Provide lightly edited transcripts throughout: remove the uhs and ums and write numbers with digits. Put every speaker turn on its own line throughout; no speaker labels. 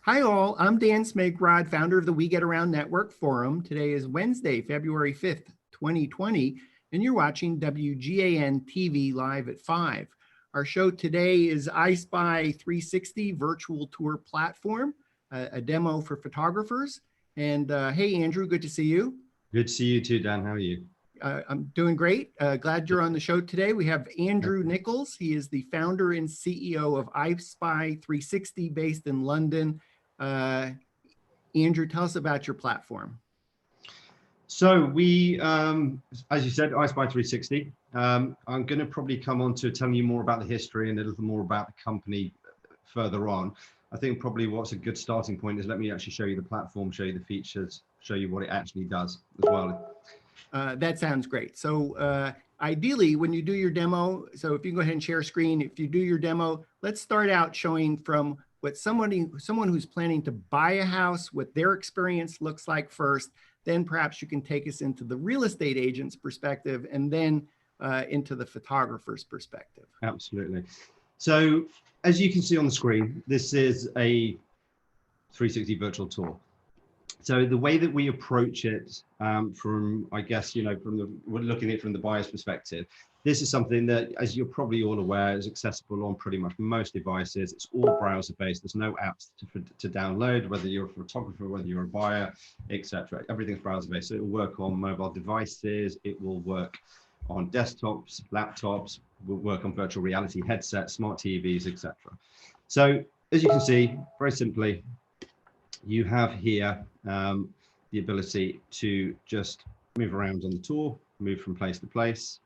Hi all, I'm Dan Smigrod, founder of the We Get Around Network Forum. Today is Wednesday, February 5th, 2020, and you're watching WGAN-TV live at 5. Our show today is EyeSpy360 virtual tour platform, a demo for photographers. And hey, Andrew, good to see you.
Good to see you too, Dan. How are you?
I'm doing great. Glad you're on the show today. We have Andrew Nicholls. He is the founder and CEO of EyeSpy360 based in London. Andrew, tell us about your platform.
So we, as you said, EyeSpy360. I'm going to probably come on to telling you more about the history and a little more about the company further on. I think probably what's a good starting point is let me actually show you the platform, show you the features, show you what it actually does as well.
That sounds great. So ideally, when you do your demo, so if you can go ahead and share screen, if you do your demo, let's start out showing from what someone who's planning to buy a house, what their experience looks like first. Then perhaps you can take us into the real estate agent's perspective and then into the photographer's perspective.
Absolutely. So as you can see on the screen, this is a 360 virtual tour. So the way that we approach it from, I guess, we're looking at it from the buyer's perspective, this is something that, as you're probably all aware, is accessible on pretty much most devices. It's all browser-based. There's no apps to download, whether you're a photographer, whether you're a buyer, etc. Everything's browser-based. So it will work on mobile devices. It will work on desktops, laptops, will work on virtual reality headsets, smart TVs, etc. So as you can see, very simply, you have here the ability to just move around on the tour, move from place to place,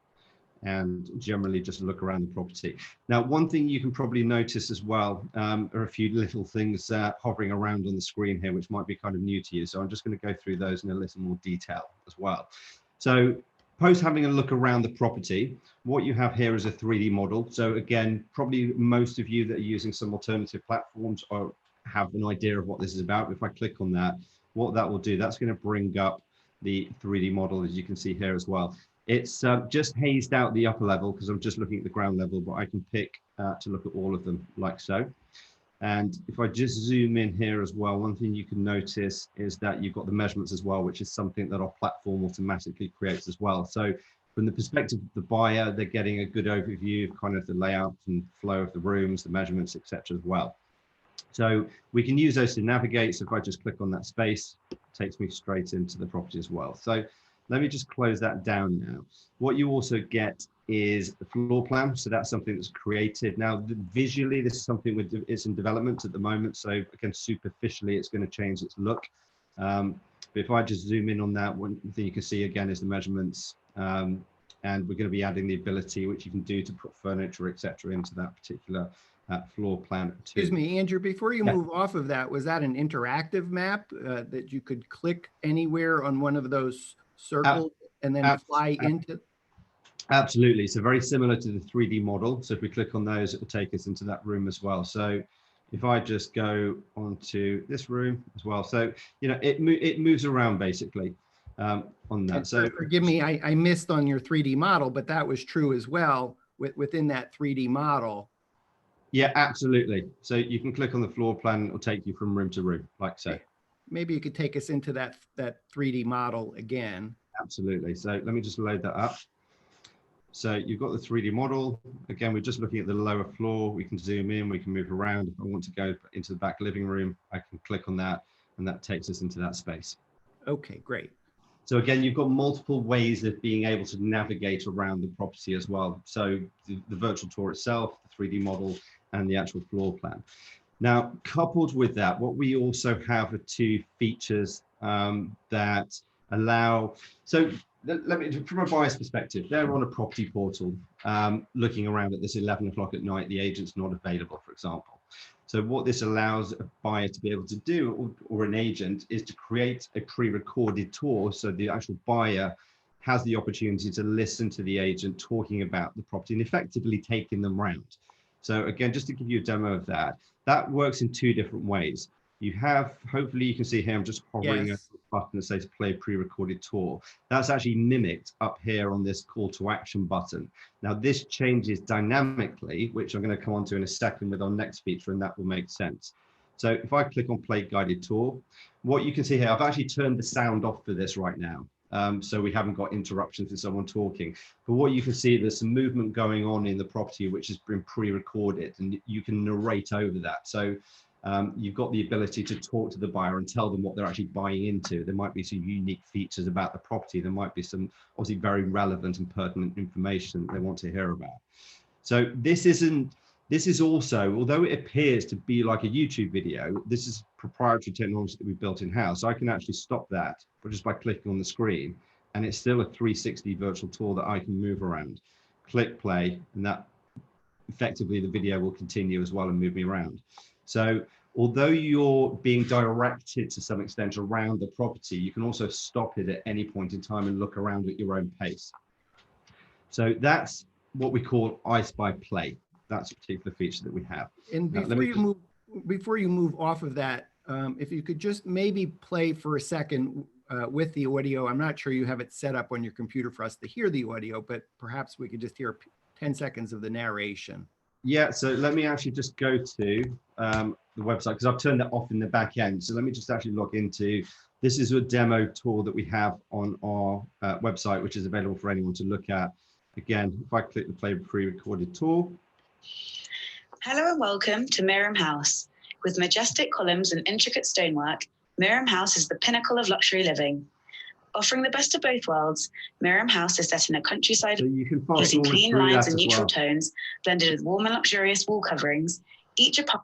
and generally just look around the property. Now, one thing you can probably notice as well are a few little things hovering around on the screen here, which might be kind of new to you. So I'm just going to go through those in a little more detail as well. So post having a look around the property, what you have here is a 3D model. So again, probably most of you that are using some alternative platforms have an idea of what this is about. If I click on that, what that will do, that's going to bring up the 3D model, as you can see here as well. It's just hazed out the upper level because I'm just looking at the ground level, but I can pick to look at all of them like so. And if I just zoom in here as well, one thing you can notice is that you've got the measurements as well, which is something that our platform automatically creates as well. So from the perspective of the buyer, they're getting a good overview of kind of the layout and flow of the rooms, the measurements, etc. as well. So we can use those to navigate. So if I just click on that space, it takes me straight into the property as well. So let me just close that down now. What you also get is the floor plan. So that's something that's created. Now, visually, this is something it's in development at the moment. So again, superficially, it's going to change its look. But if I just zoom in on that, one thing you can see again is the measurements. And we're going to be adding the ability, which you can do to put furniture, etc., into that particular floor plan too.
Excuse me, Andrew, before you move off of that, was that an interactive map that you could click anywhere on one of those circles and then fly into?
Absolutely. So very similar to the 3D model. So if we click on those, it will take us into that room as well. So if I just go onto this room as well. So, it moves around basically on that. So
forgive me, I missed on your 3D model, but that was true as well within that 3D model.
Yeah, absolutely. So you can click on the floor plan, it'll take you from room to room, like so.
Maybe you could take us into that 3D model again.
Absolutely. So let me just load that up. So you've got the 3D model. Again, we're just looking at the lower floor. We can zoom in, we can move around. If I want to go into the back living room, I can click on that, and that takes us into that space.
Okay, great.
So again, you've got multiple ways of being able to navigate around the property as well. So the virtual tour itself, the 3D model, and the actual floor plan. Now, coupled with that, what we also have are two features that allow, so let me, from a buyer's perspective, they're on a property portal looking around at this 11 o'clock at night, the agent's not available, for example. So what this allows a buyer to be able to do, or an agent, is to create a pre-recorded tour. So the actual buyer has the opportunity to listen to the agent talking about the property and effectively taking them round. So again, just to give you a demo of that, that works in two different ways. You have, hopefully you can see here, I'm just hovering over the button that says play pre-recorded tour. That's actually mimicked up here on this call to action button. Now this changes dynamically, which I'm going to come on to in a second with our next feature, and that will make sense. So if I click on play guided tour, what you can see here, I've actually turned the sound off for this right now. So we haven't got interruptions with someone talking. But what you can see, there's some movement going on in the property, which has been pre-recorded, and you can narrate over that. So you've got the ability to talk to the buyer and tell them what they're actually buying into. There might be some unique features about the property. There might be some obviously very relevant and pertinent information that they want to hear about. So this is also, although it appears to be like a YouTube video, this is proprietary technology that we've built in-house. So I can actually stop that just by clicking on the screen, and it's still a 360 virtual tour that I can move around. Click play, and that effectively the video will continue as well and move me around. So although you're being directed to some extent around the property, you can also stop it at any point in time and look around at your own pace. So that's what we call EyeSpy Play. That's a particular feature that we have.
And before you move off of that, if you could just maybe play for a second with the audio. I'm not sure you have it set up on your computer for us to hear the audio, but perhaps we could just hear 10 seconds of the narration.
Yeah, so let me actually just go to the website, because I've turned that off in the back end. So let me just actually log into, this is a demo tour that we have on our website, which is available for anyone to look at. Again, if I click the play pre-recorded tour.
Hello and welcome to Miriam House. With majestic columns and intricate stonework, Miriam House is the pinnacle of luxury living. Offering the best of both worlds, Miriam House is set in a countryside using clean lines and neutral tones, blended with warm and luxurious wall coverings, each apart.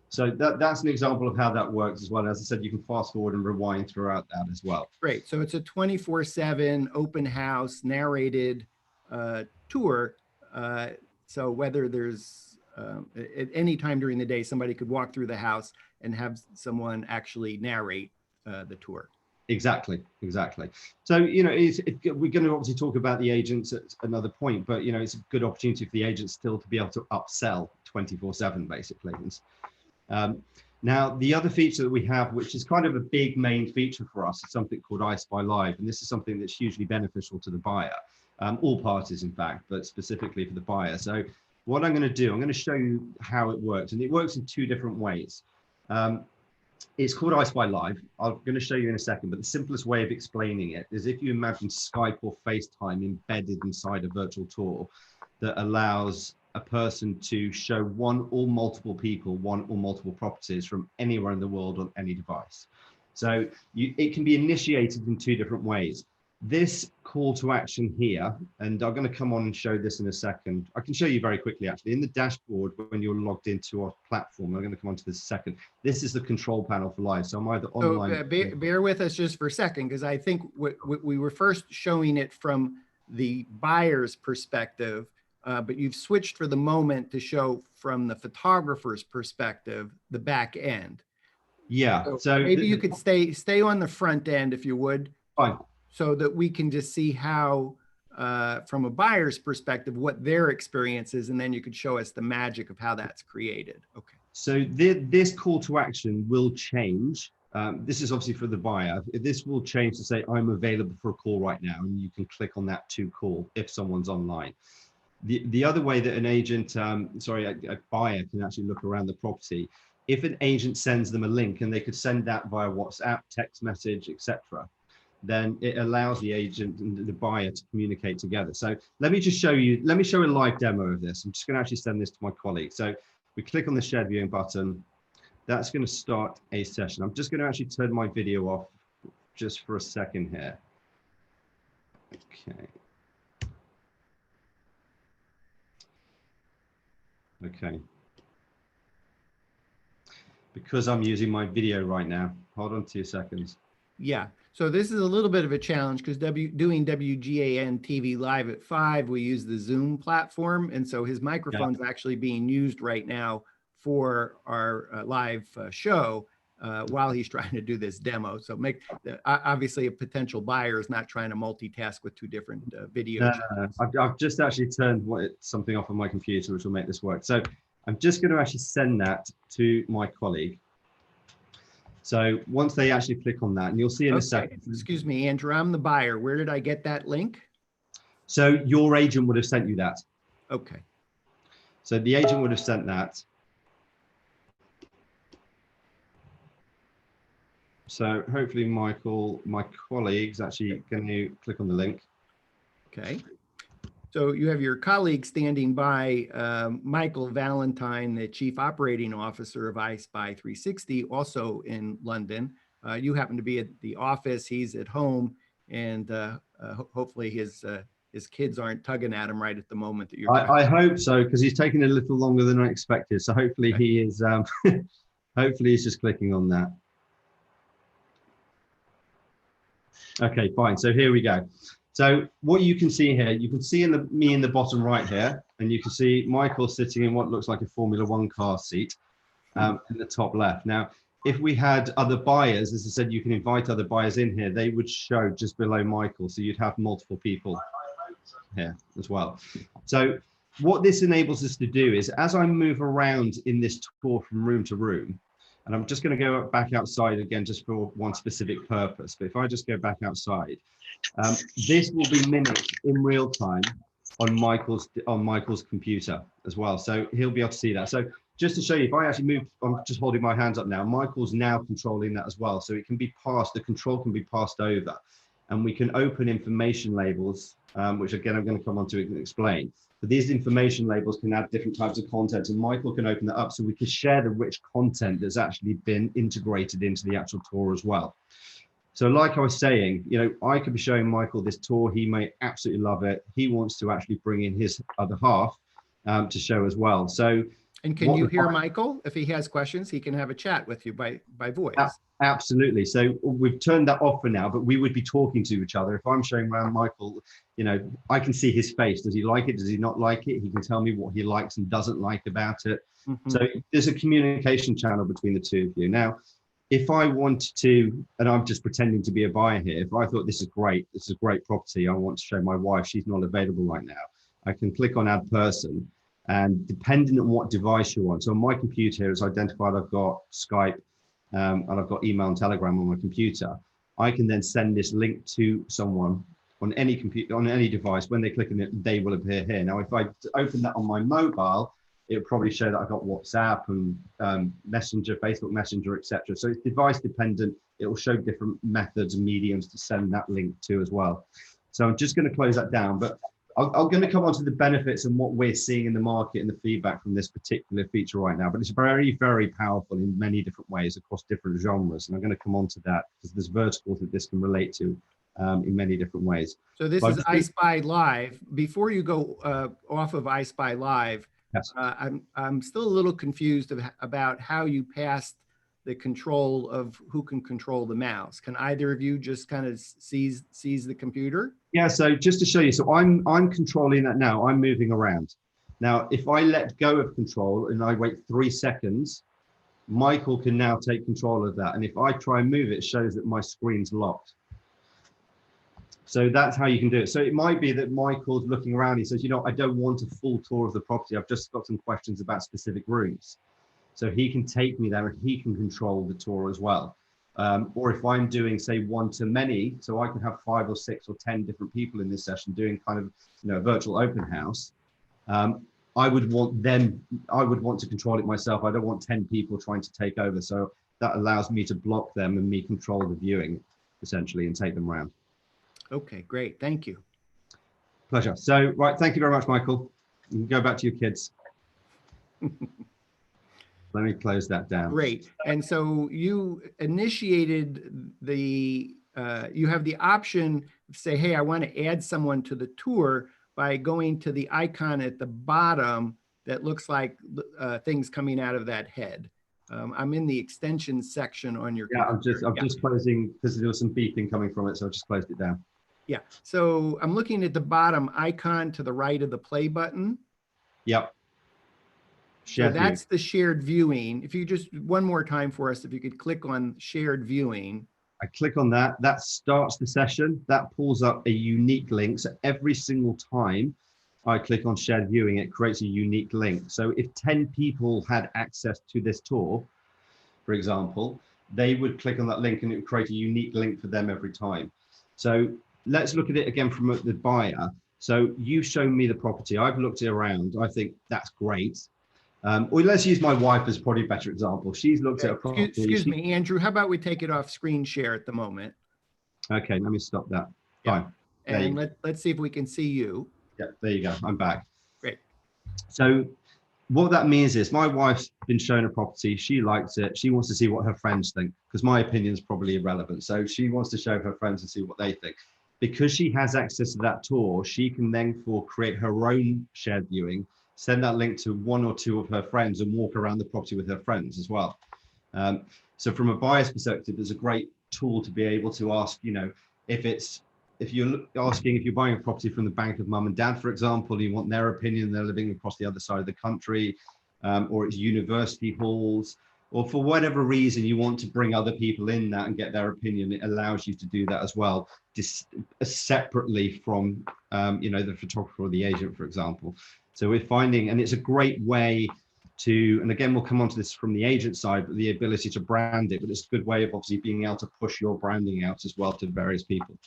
So that's an example of how that works as well. As I said, you can fast forward and rewind throughout that as well.
Great. So it's a 24/7 open house narrated tour. So whether there's at any time during the day, somebody could walk through the house and have someone actually narrate the tour.
Exactly. So, you know, we're going to obviously talk about the agents at another point, but, you know, it's a good opportunity for the agents still to be able to upsell 24/7, basically. Now, the other feature that we have, which is kind of a big main feature for us, is something called EyeSpy Live. And this is something that's hugely beneficial to the buyer, all parties, in fact, but specifically for the buyer. So what I'm going to do, I'm going to show you how it works. And it works in two different ways. It's called EyeSpy Live. I'm going to show you in a second, but the simplest way of explaining it is if you imagine Skype or FaceTime embedded inside a virtual tour that allows a person to show one or multiple people, one or multiple properties from anywhere in the world on any device. So it can be initiated in two different ways. This call to action here, and I'm going to come on and show this in a second. I can show you very quickly, actually. In the dashboard, when you're logged into our platform, I'm going to come on to this second. This is the control panel for live. So I'm either online.
So bear with us just for a second, because I think we were first showing it from the buyer's perspective, but you've switched for the moment to show from the photographer's perspective, the back end.
Yeah.
So maybe you could stay on the front end, if you would.
Fine.
So that we can just see how, from a buyer's perspective, what their experience is, and then you could show us the magic of how that's created. Okay.
So this call to action will change. This is obviously for the buyer. This will change to say, I'm available for a call right now, and you can click on that to call if someone's online. The other way that an agent, a buyer can actually look around the property, if an agent sends them a link, and they could send that via WhatsApp, text message, etc., then it allows the agent and the buyer to communicate together. So let me show a live demo of this. I'm just going to actually send this to my colleague. So we click on the shared viewing button. That's going to start a session. I'm just going to actually turn my video off just for a second here. Okay. Because I'm using my video right now. Hold on 2 seconds.
Yeah. So this is a little bit of a challenge because doing WGAN-TV Live at 5, we use the Zoom platform. And so his microphone's actually being used right now for our live show while he's trying to do this demo. So obviously a potential buyer is not trying to multitask with two different videos.
I've just actually turned something off on my computer, which will make this work. So I'm just going to actually send that to my colleague. So once they actually click on that, and you'll see in a second.
Excuse me, Andrew, I'm the buyer. Where did I get that link?
So your agent would have sent you that.
Okay.
So the agent would have sent that. So hopefully Michael, my colleague, is actually going to click on the link.
Okay. So you have your colleague standing by, Michael Valentine, the Chief Operating Officer of EyeSpy360, also in London. You happen to be at the office, he's at home, and hopefully his kids aren't tugging at him right at the moment that you're talking.
I hope so, because he's taking a little longer than I expected. So hopefully
Okay.
he is, hopefully he's just clicking on that. Okay, fine. So here we go. So what you can see here, you can see me in the bottom right here, and you can see Michael sitting in what looks like a Formula One car seat in the top left. Now, if we had other buyers, as I said, you can invite other buyers in here, they would show just below Michael. So you'd have multiple people here as well. So what this enables us to do is, as I move around in this tour from room to room, and I'm just going to go back outside again just for one specific purpose. But if I just go back outside, this will be mimicked in real time on Michael's computer as well. So he'll be able to see that. So just to show you, if I actually move, I'm just holding my hands up now. Michael's now controlling that as well. So it can be passed, the control can be passed over, and we can open information labels, which again, I'm going to come on to explain. But these information labels can add different types of content, and Michael can open that up so we can share the rich content that's actually been integrated into the actual tour as well. So like I was saying, you know, I could be showing Michael this tour. He may absolutely love it. He wants to actually bring in his other half to show as well. So,
and can you hear Michael? If he has questions, he can have a chat with you by voice.
Absolutely. So we've turned that off for now, but we would be talking to each other. If I'm showing around Michael, you know, I can see his face. Does he like it? Does he not like it? He can tell me what he likes and doesn't like about it. Mm-hmm. So there's a communication channel between the two of you. Now, if I wanted to, and I'm just pretending to be a buyer here, if I thought this is great property, I want to show my wife, she's not available right now, I can click on add person, and depending on what device you're on, so on my computer it's identified I've got Skype and I've got email and Telegram on my computer. I can then send this link to someone on any computer, on any device. When they click on it, they will appear here. Now, if I open that on my mobile, it would probably show that I've got WhatsApp and Messenger, Facebook Messenger, etc. So it's device dependent. It will show different methods and mediums to send that link to as well. So I'm just going to close that down, but I'm going to come on to the benefits and what we're seeing in the market and the feedback from this particular feature right now. But it's very, very powerful in many different ways across different genres. And I'm going to come on to that because there's verticals that this can relate to in many different ways.
So this is EyeSpy Live. Before you go off of EyeSpy Live, yes. I'm still a little confused about how you passed the control of who can control the mouse. Can either of you just kind of seize the computer?
Yeah, so just to show you, so I'm controlling that now. I'm moving around. Now, if I let go of control and I wait 3 seconds, Michael can now take control of that. And if I try and move it, it shows that my screen's locked. So that's how you can do it. So it might be that Michael's looking around. He says, you know, I don't want a full tour of the property. I've just got some questions about specific rooms. So he can take me there and he can control the tour as well. Or if I'm doing, say, one-to-many, so I can have 5 or 6 or 10 different people in this session doing kind of, you know, a virtual open house. I would want to control it myself. I don't want 10 people trying to take over. So that allows me to block them and me control the viewing, essentially, and take them around.
Okay, great. Thank you.
Pleasure. So, right, thank you very much, Michael. You can go back to your kids. Let me close that down.
Great. And so you initiated the, you have the option to say, hey, I want to add someone to the tour by going to the icon at the bottom that looks like things coming out of that head. I'm in the extensions section on your computer.
I'm just closing because there was some beeping coming from it, so I just closed it down.
Yeah. So I'm looking at the bottom icon to the right of the play button.
Yep.
So that's the shared viewing. If you just one more time for us, if you could click on shared viewing.
I click on that, that starts the session, that pulls up a unique link. So every single time I click on shared viewing, it creates a unique link. So if 10 people had access to this tour, for example, they would click on that link and it would create a unique link for them every time. So let's look at it again from the buyer. So you've shown me the property. I've looked it around. I think that's great. Or let's use my wife as probably a better example. She's looked at a property.
Excuse me, Andrew, how about we take it off screen share at the moment?
Okay, let me stop that.
Yeah.
Fine.
And let's see if we can see you.
Yeah, there you go. I'm back.
Great.
So what that means is my wife's been shown a property. She likes it. She wants to see what her friends think, because my opinion is probably irrelevant. So she wants to show her friends and see what they think. Because she has access to that tour, she can then create her own shared viewing, send that link to one or two of her friends and walk around the property with her friends as well. So from a buyer's perspective, there's a great tool to be able to ask, you know, if you're asking, if you're buying a property from the bank of mum and dad, for example, you want their opinion, they're living across the other side of the country, or it's university halls, or for whatever reason you want to bring other people in that and get their opinion, it allows you to do that as well, separately from, you know, the photographer or the agent, for example. So we're finding, and it's a great way to, and again, we'll come on to this from the agent side, but the ability to brand it, but it's a good way of obviously being able to push your branding out as well to various people.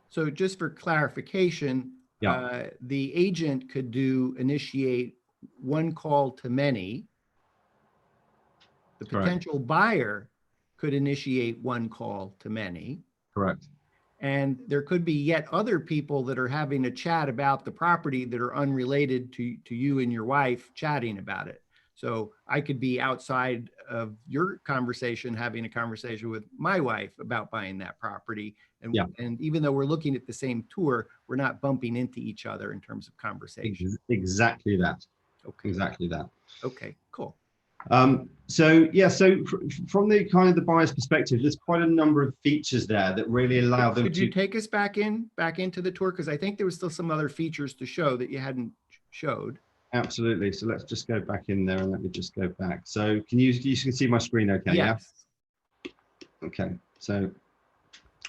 So just for clarification,
Yeah.
The agent could initiate one call to many. The potential buyer could initiate one call to many.
Correct.
And there could be yet other people that are having a chat about the property that are unrelated to you and your wife chatting about it. So I could be outside of your conversation, having a conversation with my wife about buying that property. And,
yeah.
And even though we're looking at the same tour, we're not bumping into each other in terms of conversation.
Exactly that.
Okay.
Exactly that.
Okay, cool.
So yeah, so from the kind of the buyer's perspective, there's quite a number of features there that really allow them to.
Could you take us back into the tour? Because I think there was still some other features to show that you hadn't showed.
Absolutely. So let's just go back in there and let me just go back. So you can see my screen okay?
Yes.
Yeah. Okay. So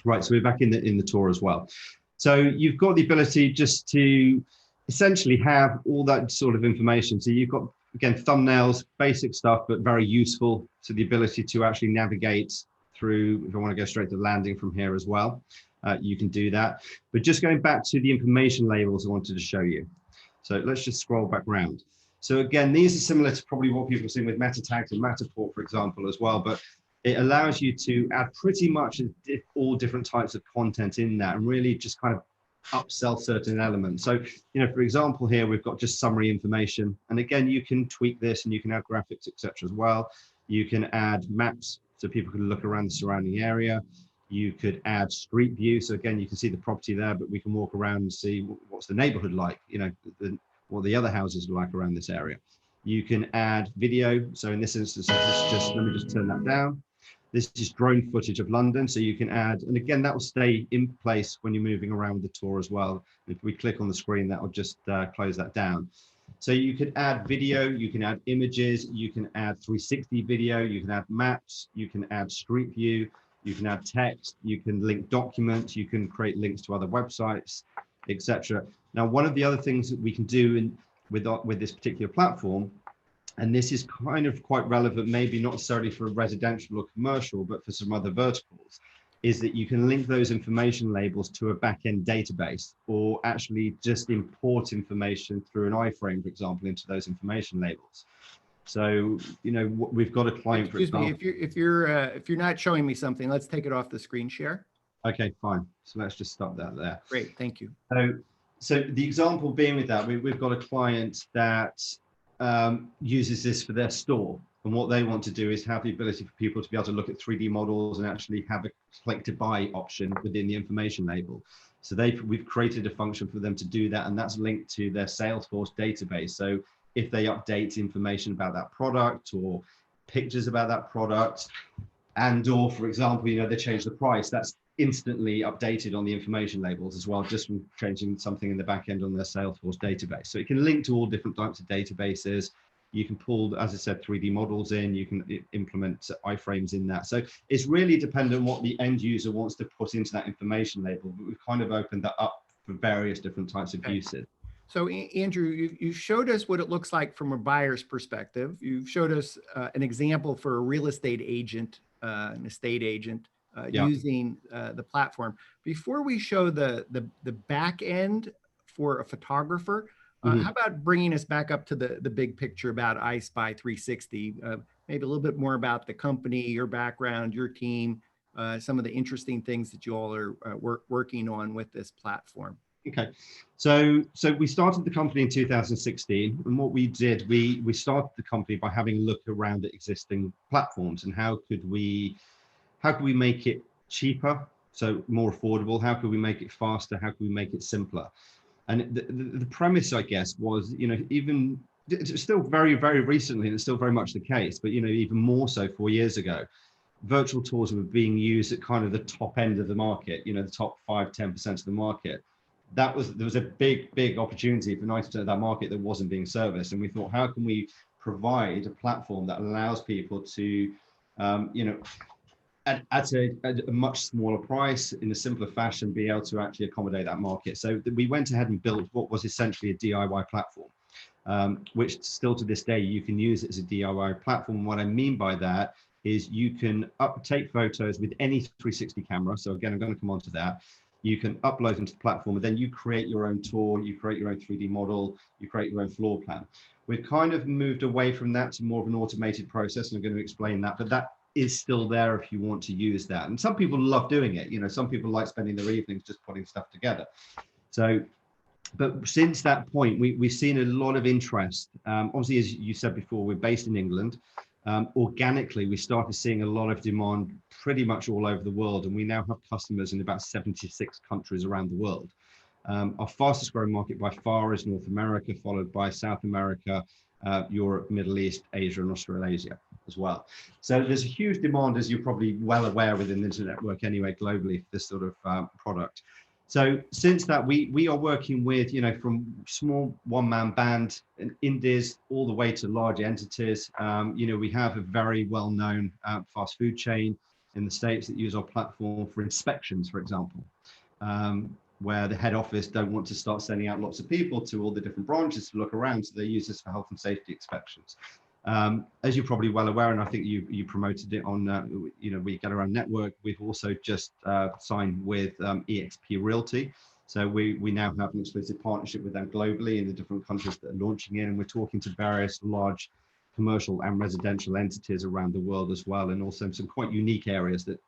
right, so we're back in the tour as well. So you've got the ability just to essentially have all that sort of information. So you've got, again, thumbnails, basic stuff, but very useful. So the ability to actually navigate through, if I want to go straight to landing from here as well, you can do that. But just going back to the information labels I wanted to show you. So let's just scroll back around. So again, these are similar to probably what people have seen with meta tags and Matterport, for example, as well, but it allows you to add pretty much all different types of content in that and really just kind of upsell certain elements. So, you know, for example, here we've got just summary information. And again, you can tweak this and you can add graphics, etc. as well. You can add maps so people can look around the surrounding area. You could add street view. So again, you can see the property there, but we can walk around and see what's the neighborhood like, you know, what the other houses are like around this area. You can add video. So in this instance, let me just turn that down. This is drone footage of London. So you can add, and again, that will stay in place when you're moving around with the tour as well. If we click on the screen, that will just close that down. So you could add video, you can add images, you can add 360 video, you can add maps, you can add street view, you can add text, you can link documents, you can create links to other websites, etc. Now, one of the other things that we can do with this particular platform, and this is kind of quite relevant, maybe not necessarily for residential or commercial, but for some other verticals, is that you can link those information labels to a back-end database, or actually just import information through an iframe, for example, into those information labels. So, you know, we've got a client, for example.
Excuse me, if you're not showing me something, let's take it off the screen share.
Okay, fine. So let's just stop that there.
Great, thank you.
So the example being with that, we've got a client that uses this for their store. And what they want to do is have the ability for people to be able to look at 3D models and actually have a click to buy option within the information label. So we've created a function for them to do that, and that's linked to their Salesforce database. So if they update information about that product or pictures about that product, or for example, you know, they change the price, that's instantly updated on the information labels as well, just from changing something in the back end on their Salesforce database. So it can link to all different types of databases. You can pull, as I said, 3D models in, you can implement iframes in that. So it's really dependent on what the end user wants to put into that information label, but we've kind of opened that up for various different types of uses.
So Andrew, you showed us what it looks like from a buyer's perspective. You've showed us an example for a real estate agent, an estate agent using the platform. Before we show the back end for a photographer, How about bringing us back up to the big picture about EyeSpy360? Maybe a little bit more about the company, your background, your team, some of the interesting things that you all are working on with this platform.
Okay, so we started the company in 2016, and what we did, we started the company by having a look around at existing platforms and how could we make it cheaper, so more affordable? How could we make it faster? How could we make it simpler? And the premise, I guess, was, even it's still very, very recently, and it's still very much the case, but even more so 4 years ago, virtual tours were being used at kind of the top end of the market, the top 5–10% of the market. There was a big opportunity for 90% of that market that wasn't being serviced, and we thought, how can we provide a platform that allows people to, at a much smaller price, in a simpler fashion, be able to actually accommodate that market. So we went ahead and built what was essentially a DIY platform, which still to this day you can use it as a DIY platform. What I mean by that is you can take photos with any 360 camera. So again, I'm going to come on to that. You can upload them to the platform, and then you create your own tour, you create your own 3D model, you create your own floor plan. We've kind of moved away from that to more of an automated process, and I'm going to explain that, but that is still there if you want to use that. And some people love doing it. Some people like spending their evenings just putting stuff together. So, but since that point, we've seen a lot of interest. Obviously, as you said before, we're based in England. Organically, we started seeing a lot of demand pretty much all over the world, and we now have customers in about 76 countries around the world. Our fastest growing market by far is North America, followed by South America, Europe, Middle East, Asia, and Australasia as well. So there's a huge demand, as you're probably well aware within the internet network anyway, globally, for this sort of product. So since that, we are working with, from small one-man band and indies all the way to large entities. We have a very well-known fast food chain in the States that use our platform for inspections, for example, where the head office don't want to start sending out lots of people to all the different branches to look around, so they use this for health and safety inspections. As you're probably well aware, and I think you promoted it on, we Get Around Network, we've also just signed with eXp Realty. So we now have an exclusive partnership with them globally in the different countries that are launching in, and we're talking to various large commercial and residential entities around the world as well, and also some quite unique areas that,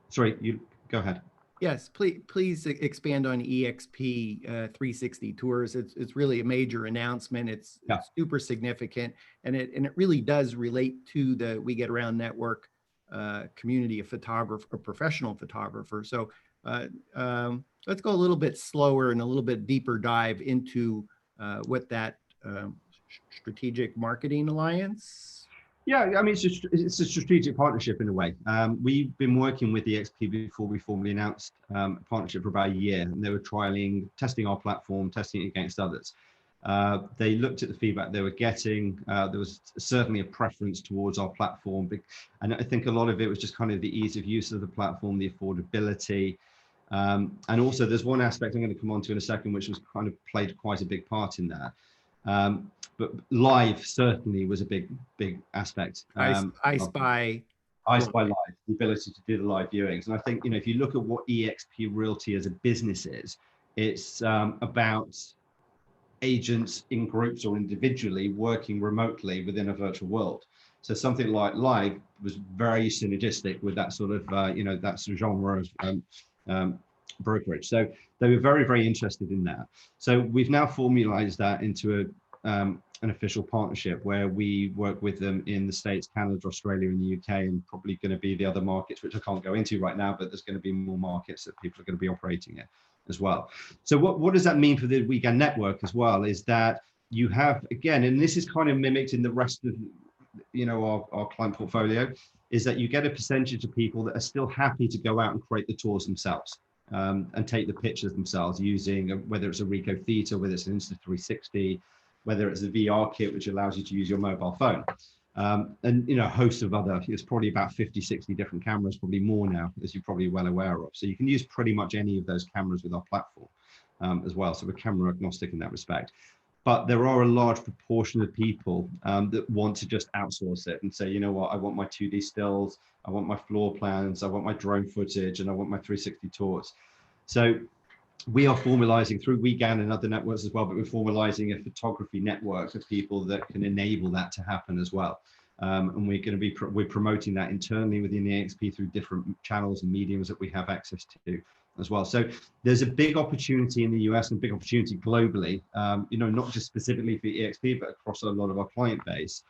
sorry, you go ahead.
Yes, please expand on EXP 360 tours. It's really a major announcement. It's super significant, and it really does relate to the We Get Around Network community of professional photographers. So let's go a little bit slower and a little bit deeper dive into what that strategic marketing alliance.
Yeah, I mean, it's a strategic partnership in a way. We've been working with EXP before we formally announced a partnership for about a year, and they were testing our platform, testing it against others. They looked at the feedback they were getting. There was certainly a preference towards our platform, and I think a lot of it was just kind of the ease of use of the platform, the affordability, and also there's one aspect I'm going to come on to in a second, which was kind of played quite a big part in that. But live certainly was a big aspect.
EyeSpy
Live, the ability to do the live viewings. And I think, if you look at what eXp Realty as a business is, it's about agents in groups or individually working remotely within a virtual world. So something like live was very synergistic with that sort of, that sort of genre of brokerage. So they were very, very interested in that. So we've now formalized that into an official partnership where we work with them in the States, Canada, Australia, and the UK, and probably going to be the other markets, which I can't go into right now, but there's going to be more markets that people are going to be operating in as well. So what does that mean for the WGAN network as well, is that you have, again, and this is kind of mimicked in the rest of, our client portfolio, is that you get a percentage of people that are still happy to go out and create the tours themselves. And take the pictures themselves using, whether it's a Ricoh Theta, whether it's an Insta360, whether it's a VR kit, which allows you to use your mobile phone. And, a host of other, it's probably about 50, 60 different cameras, probably more now, as you're probably well aware of. So you can use pretty much any of those cameras with our platform as well. So we're camera agnostic in that respect. But there are a large proportion of people that want to just outsource it and say, you know what, I want my 2D stills, I want my floor plans, I want my drone footage, and I want my 360 tours. So we are formalizing through WGAN and other networks as well, but we're formalizing a photography network of people that can enable that to happen as well. And we're going to be we're promoting that internally within the EXP through different channels and mediums that we have access to as well. So there's a big opportunity in the US and big opportunity globally, you know, not just specifically for EXP, but across a lot of our client base,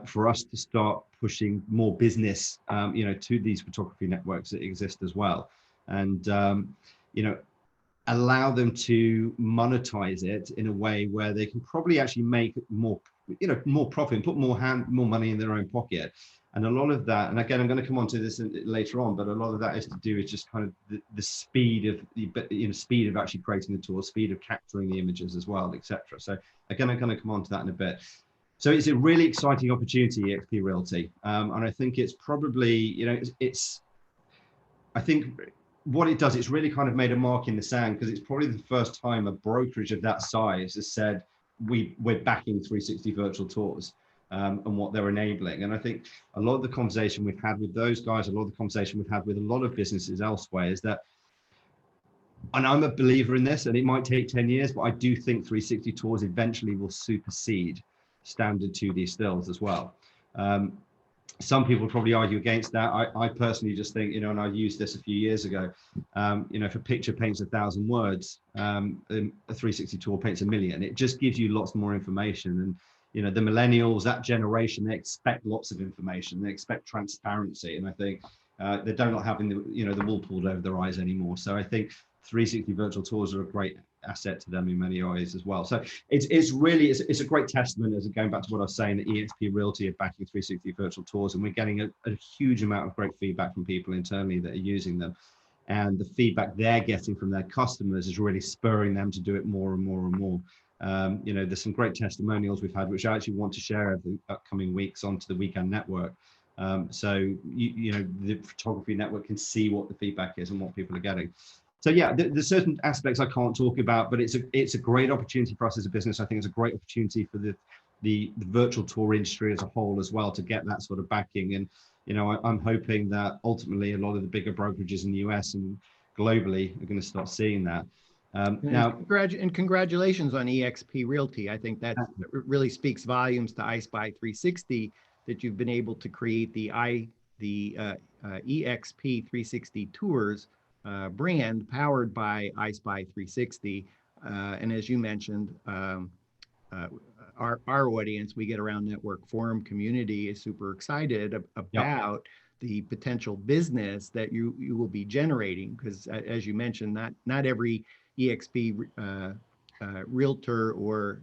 for us to start pushing more business, you know, to these photography networks that exist as well. And, you know, allow them to monetize it in a way where they can probably actually make more, you know, more profit and put more money in their own pocket. And a lot of that, and again, I'm going to come on to this later on, but a lot of that is to do with just kind of the speed of speed of actually creating the tool, speed of capturing the images as well, etc. So again, I'm going to come on to that in a bit. So it's a really exciting opportunity, EXP Realty, and I think it's probably, you know, I think what it does, it's really kind of made a mark in the sand, because it's probably the first time a brokerage of that size has said we're backing 360 virtual tours. And what they're enabling. And I think a lot of the conversation we've had with those guys, a lot of the conversation we've had with a lot of businesses elsewhere is that, and I'm a believer in this, and it might take 10 years, but I do think 360 tours eventually will supersede standard 2D stills as well. Some people probably argue against that. I personally just think, you know, and I used this a few years ago, you know, if a picture paints 1,000 words, a 360 tour paints 1,000,000. It just gives you lots more information. And you know, the millennials, that generation, they expect lots of information. They expect transparency. And I think they don't like having the, you know, the wool pulled over their eyes anymore. So I think 360 virtual tours are a great asset to them in many ways as well. So it's really, it's a great testament, as going back to what I was saying, that EXP Realty are backing 360 virtual tours, and we're getting a huge amount of great feedback from people internally that are using them. And the feedback they're getting from their customers is really spurring them to do it more and more and more. You know, there's some great testimonials we've had, which I actually want to share over the upcoming weeks onto the WGAN network. So, you know, the photography network can see what the feedback is and what people are getting. So yeah, there's certain aspects I can't talk about, but it's a great opportunity for us as a business. I think it's a great opportunity for the virtual tour industry as a whole as well, to get that sort of backing. And, you know, I'm hoping that ultimately a lot of the bigger brokerages in the US and globally are going to start seeing that. Now,
congratulations on EXP Realty. I think that really speaks volumes to EyeSpy360, that you've been able to create the EXP360 Tours brand powered by EyeSpy360. And as you mentioned, our audience, We Get Around Network Forum community, is super excited about the potential business that you will be generating, because as you mentioned, not every EXP realtor or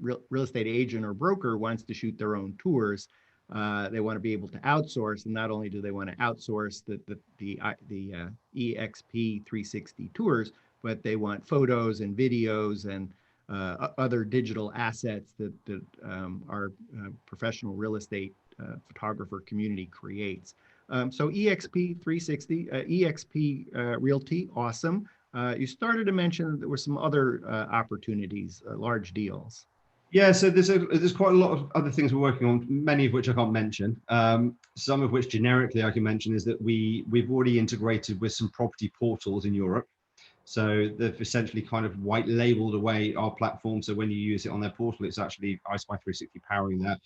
real estate agent or broker wants to shoot their own tours. They want to be able to outsource, and not only do they want to outsource the EXP 360 tours, but they want photos and videos and other digital assets that our professional real estate photographer community creates. So EXP 360, EXP Realty, awesome. You started to mention that there were some other opportunities, large deals.
Yeah, so there's quite a lot of other things we're working on, many of which I can't mention. Some of which generically I can mention is that we've already integrated with some property portals in Europe. So they've essentially kind of white labeled away our platform. So when you use it on their portal, it's actually EyeSpy360 powering that.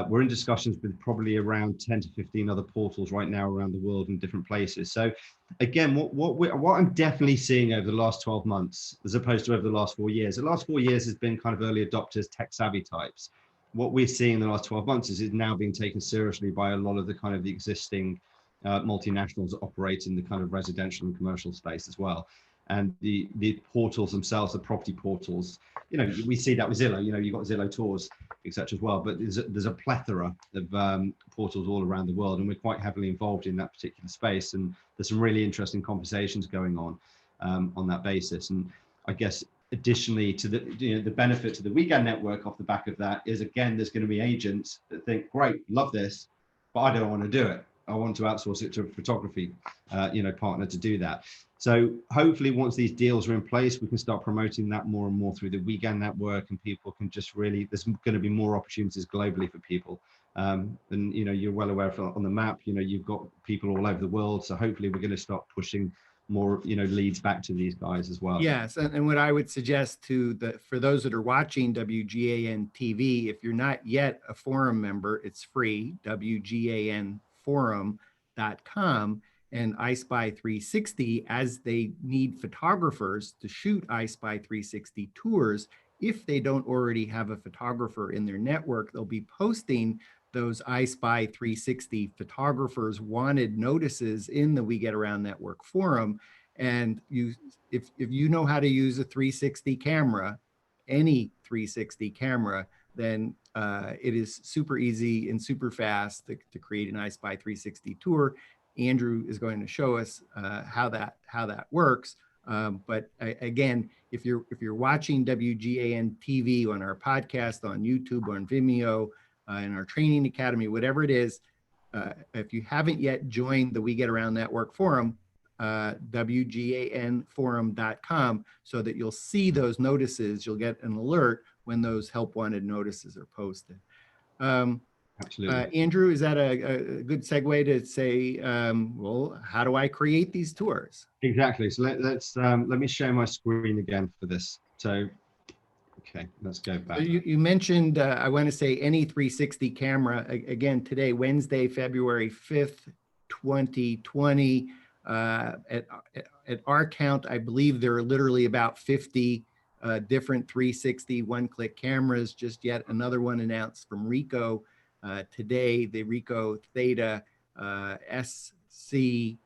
We're in discussions with probably around 10 to 15 other portals right now around the world in different places. So again, what I'm definitely seeing over the last 12 months, as opposed to over the last 4 years, the last 4 years has been kind of early adopters, tech savvy types. What we're seeing in the last 12 months is it's now being taken seriously by a lot of the kind of the existing multinationals that operate in the kind of residential and commercial space as well. And the portals themselves, the property portals, you know, we see that with Zillow, you know, you've got Zillow Tours, etc. as well, but there's a plethora of portals all around the world, and we're quite heavily involved in that particular space, and there's some really interesting conversations going on that basis. And I guess additionally to the benefit to the WGAN network off the back of that is, again, there's going to be agents that think, great, love this, but I don't want to do it. I want to outsource it to a photography partner to do that. So hopefully once these deals are in place, we can start promoting that more and more through the WGAN network, and people can just really, there's going to be more opportunities globally for people. And, you know, you're well aware of on the map, you know, you've got people all over the world. So hopefully we're going to start pushing more, leads back to these guys as well.
Yes, and what I would suggest for those that are watching WGAN TV, if you're not yet a forum member, it's free, WGAN Forum.com, and EyeSpy360, as they need photographers to shoot EyeSpy360 tours. If they don't already have a photographer in their network, they'll be posting those EyeSpy360 photographers wanted notices in the We Get Around Network forum. And if you know how to use a 360 camera, any 360 camera, then it is super easy and super fast to create an EyeSpy360 tour. Andrew is going to show us how that works. But again, if you're watching WGAN TV on our podcast, on YouTube, on Vimeo, in our training academy, whatever it is, if you haven't yet joined the We Get Around Network forum, WGANforum.com, so that you'll see those notices. You'll get an alert when those help wanted notices are posted.
Absolutely.
Andrew, is that a good segue to say, well, how do I create these tours?
Exactly. So let me share my screen again for this. So, okay, let's go back.
So you mentioned, I want to say any 360 camera. Again, today, Wednesday, February 5th, 2020. At our count, I believe there are literally about 50 different 360 one-click cameras. Just yet another one announced from Ricoh today, the Ricoh Theta SC2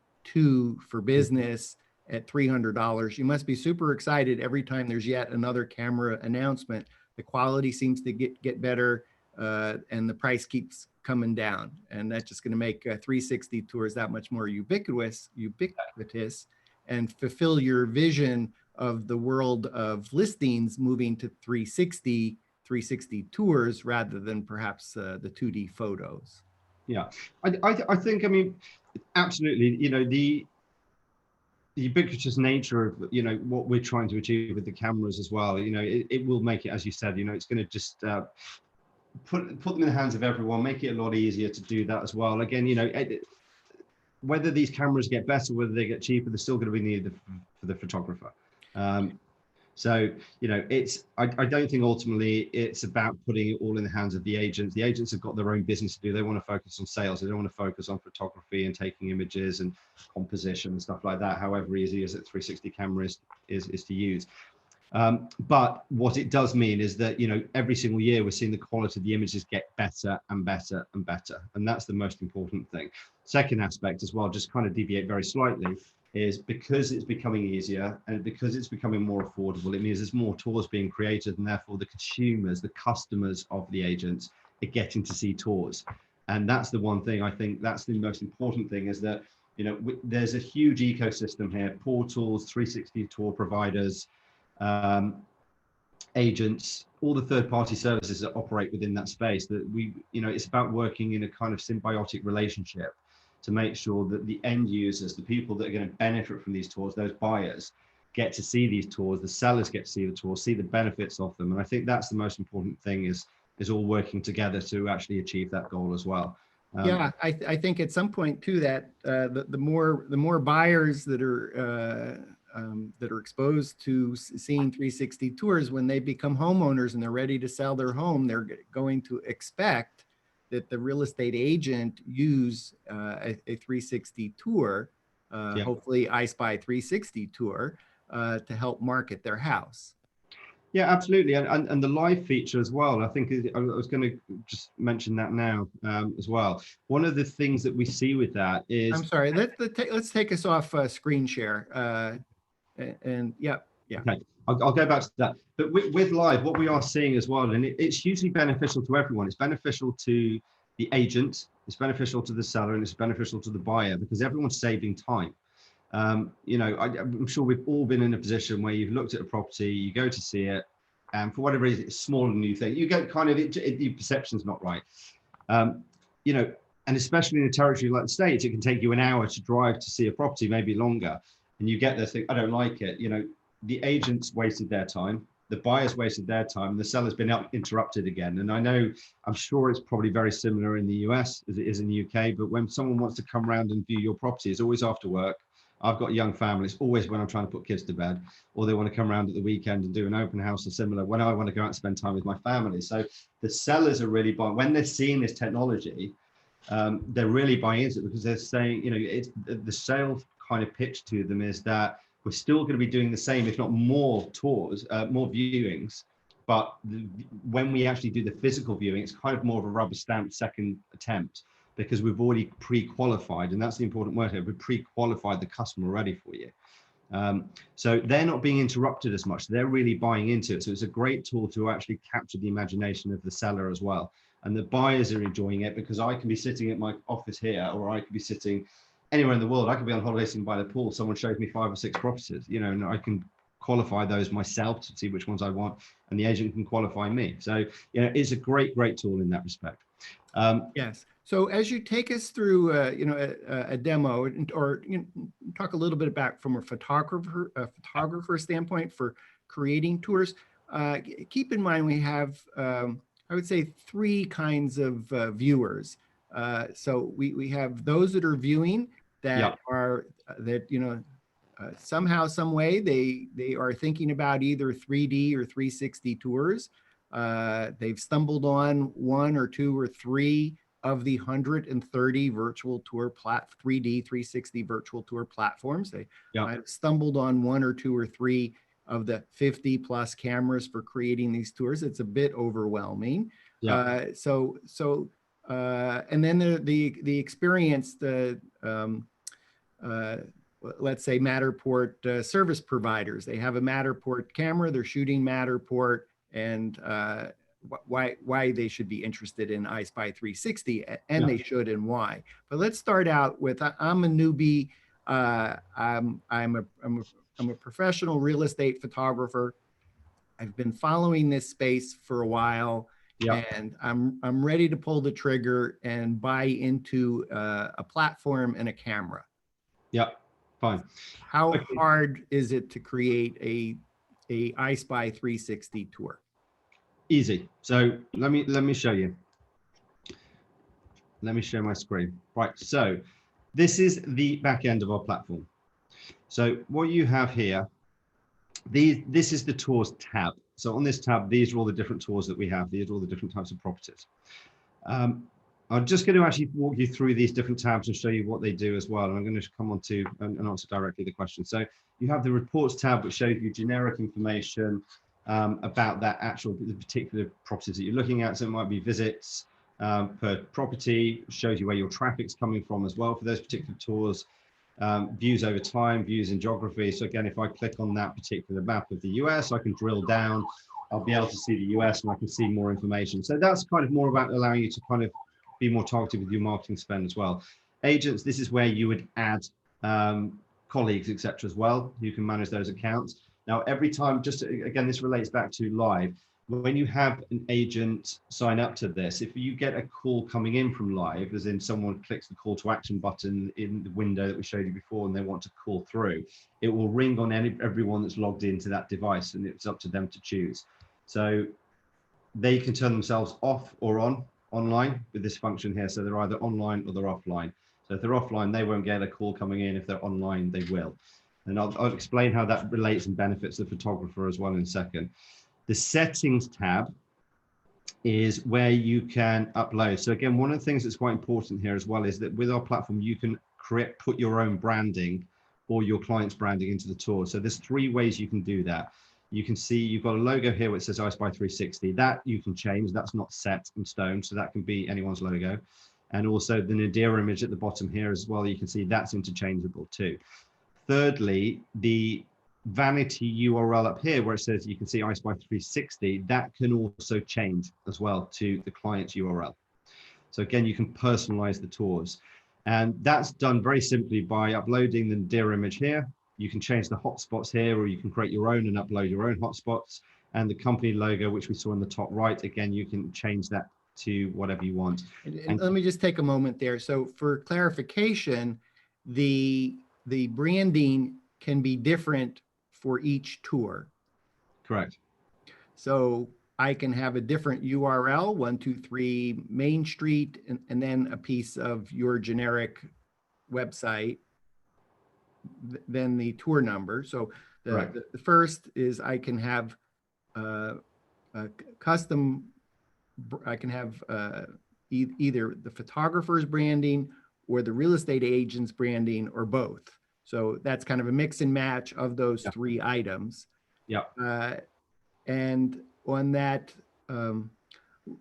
for business at $300. You must be super excited every time there's yet another camera announcement. The quality seems to get better, and the price keeps coming down, and that's just going to make 360 tours that much more ubiquitous, and fulfill your vision of the world of listings moving to 360 tours rather than perhaps the 2D photos.
Yeah, I think, I mean, absolutely, the ubiquitous nature of, what we're trying to achieve with the cameras as well, it will make it, as you said, it's going to just put them in the hands of everyone, make it a lot easier to do that as well. Again, whether these cameras get better, whether they get cheaper, they're still going to be needed for the photographer. So, I don't think ultimately it's about putting it all in the hands of the agents. The agents have got their own business to do. They want to focus on sales. They don't want to focus on photography and taking images and composition and stuff like that, however easy as a 360 camera is to use. But what it does mean is that, every single year we're seeing the quality of the images get better and better and better. And that's the most important thing. Second aspect as well, just kind of deviate very slightly, is because it's becoming easier and because it's becoming more affordable, it means there's more tours being created, and therefore the consumers, the customers of the agents are getting to see tours. And that's the one thing, I think that's the most important thing, is that, there's a huge ecosystem here: portals, 360 tour providers, agents, all the third-party services that operate within that space, that it's about working in a kind of symbiotic relationship to make sure that the end users, the people that are going to benefit from these tours, those buyers, get to see these tours, the sellers get to see the tours, see the benefits of them. And I think that's the most important thing, is all working together to actually achieve that goal as well.
Yeah, I think at some point too, that the more buyers that are exposed to seeing 360 tours, when they become homeowners and they're ready to sell their home, they're going to expect that the real estate agent use a 360 tour, hopefully EyeSpy360 tour, to help market their house.
Yeah, absolutely. And the live feature as well. I think I was going to just mention that now as well. One of the things that we see with that is...
I'm sorry, let's take us off screen share. And yeah.
Okay, I'll go back to that. But with live, what we are seeing as well, and it's hugely beneficial to everyone. It's beneficial to the agent, it's beneficial to the seller, and it's beneficial to the buyer, because everyone's saving time. I'm sure we've all been in a position where you've looked at a property, you go to see it, and for whatever reason, it's smaller than you think. You get kind of, your perception's not right. And especially in a territory like the States, it can take you an hour to drive to see a property, maybe longer. And you get there, think, I don't like it. The agents wasted their time, the buyers wasted their time, and the seller's been interrupted again. And I'm sure it's probably very similar in the US as it is in the UK, but when someone wants to come around and view your property, it's always after work, I've got a young family. It's always when I'm trying to put kids to bed, or they want to come around at the weekend and do an open house or similar, when I want to go out and spend time with my family. So the sellers are really buying, when they're seeing this technology, they're really buying into it, because they're saying, you know, it's the sales kind of pitch to them is that we're still going to be doing the same, if not more tours, more viewings. But when we actually do the physical viewing, it's kind of more of a rubber stamp second attempt, because we've already pre-qualified, and that's the important word here. We've pre-qualified the customer already for you. So they're not being interrupted as much. They're really buying into it. So it's a great tool to actually capture the imagination of the seller as well. And the buyers are enjoying it, because I can be sitting at my office here, or I could be sitting anywhere in the world. I could be on holiday sitting by the pool. Someone shows me 5 or 6 properties, you know, and I can qualify those myself to see which ones I want, and the agent can qualify me. So, you know, it's a great tool in that respect.
Yes. So as you take us through, you know, a demo, or you know, talk a little bit about from a photographer standpoint for creating tours. Keep in mind we have, I would say, 3 kinds of viewers. So we have those that are viewing that are you know, somehow, some way they are thinking about either 3D or 360 tours. They've stumbled on 1 or 2 or 3 of the 130 virtual tour 3D 360 virtual tour platforms. They might have stumbled on 1 or 2 or 3 of the 50 plus cameras for creating these tours. It's a bit overwhelming. And then the experienced let's say Matterport service providers. They have a Matterport camera, they're shooting Matterport, and why they should be interested in EyeSpy360, and they should, and why. But let's start out with, I'm a newbie. I'm a professional real estate photographer. I've been following this space for a while, and I'm ready to pull the trigger and buy into a platform and a camera.
Fine.
How hard is it to create a EyeSpy360 tour?
Easy. So let me show you. Let me share my screen. Right. So this is the back end of our platform. So what you have here, this is the tours tab. So on this tab, these are all the different tours that we have. These are all the different types of properties. I'm just going to actually walk you through these different tabs and show you what they do as well. And I'm going to come on to and answer directly the question. So you have the reports tab, which shows you generic information about that the particular properties that you're looking at. So it might be visits per property, shows you where your traffic's coming from as well for those particular tours, views over time, views in geography. So again, if I click on that particular map of the US, I can drill down, I'll be able to see the US, and I can see more information. So that's kind of more about allowing you to kind of be more targeted with your marketing spend as well. Agents, this is where you would add colleagues, etc. as well. You can manage those accounts. Now, every time, just again, this relates back to live. When you have an agent sign up to this, if you get a call coming in from live, as in someone clicks the call to action button in the window that we showed you before and they want to call through, it will ring on everyone that's logged into that device, and it's up to them to choose. So they can turn themselves off or on online with this function here. So they're either online or they're offline. So if they're offline, they won't get a call coming in. If they're online, they will. And I'll explain how that relates and benefits the photographer as well in a second. The settings tab is where you can upload. So again, one of the things that's quite important here as well is that with our platform, you can put your own branding or your client's branding into the tour. So there's 3 ways you can do that. You can see you've got a logo here which says EyeSpy360. That you can change. That's not set in stone, so that can be anyone's logo. And also the nadir image at the bottom here as well, you can see that's interchangeable too. Thirdly, the vanity URL up here where it says you can see EyeSpy360, that can also change as well to the client's URL. So again, you can personalize the tours. And that's done very simply by uploading the nadir image here. You can change the hotspots here, or you can create your own and upload your own hotspots. And the company logo, which we saw in the top right, again, you can change that to whatever you want.
And let me just take a moment there. So for clarification, the branding can be different for each tour.
Correct.
So I can have a different URL, 123 Main Street, and then a piece of your generic website. than the tour number. So
Right.
the first is I can have a custom, I can have either the photographer's branding or the real estate agent's branding or both. So that's kind of a mix and match of those
Yeah.
three items.
Yeah.
And on that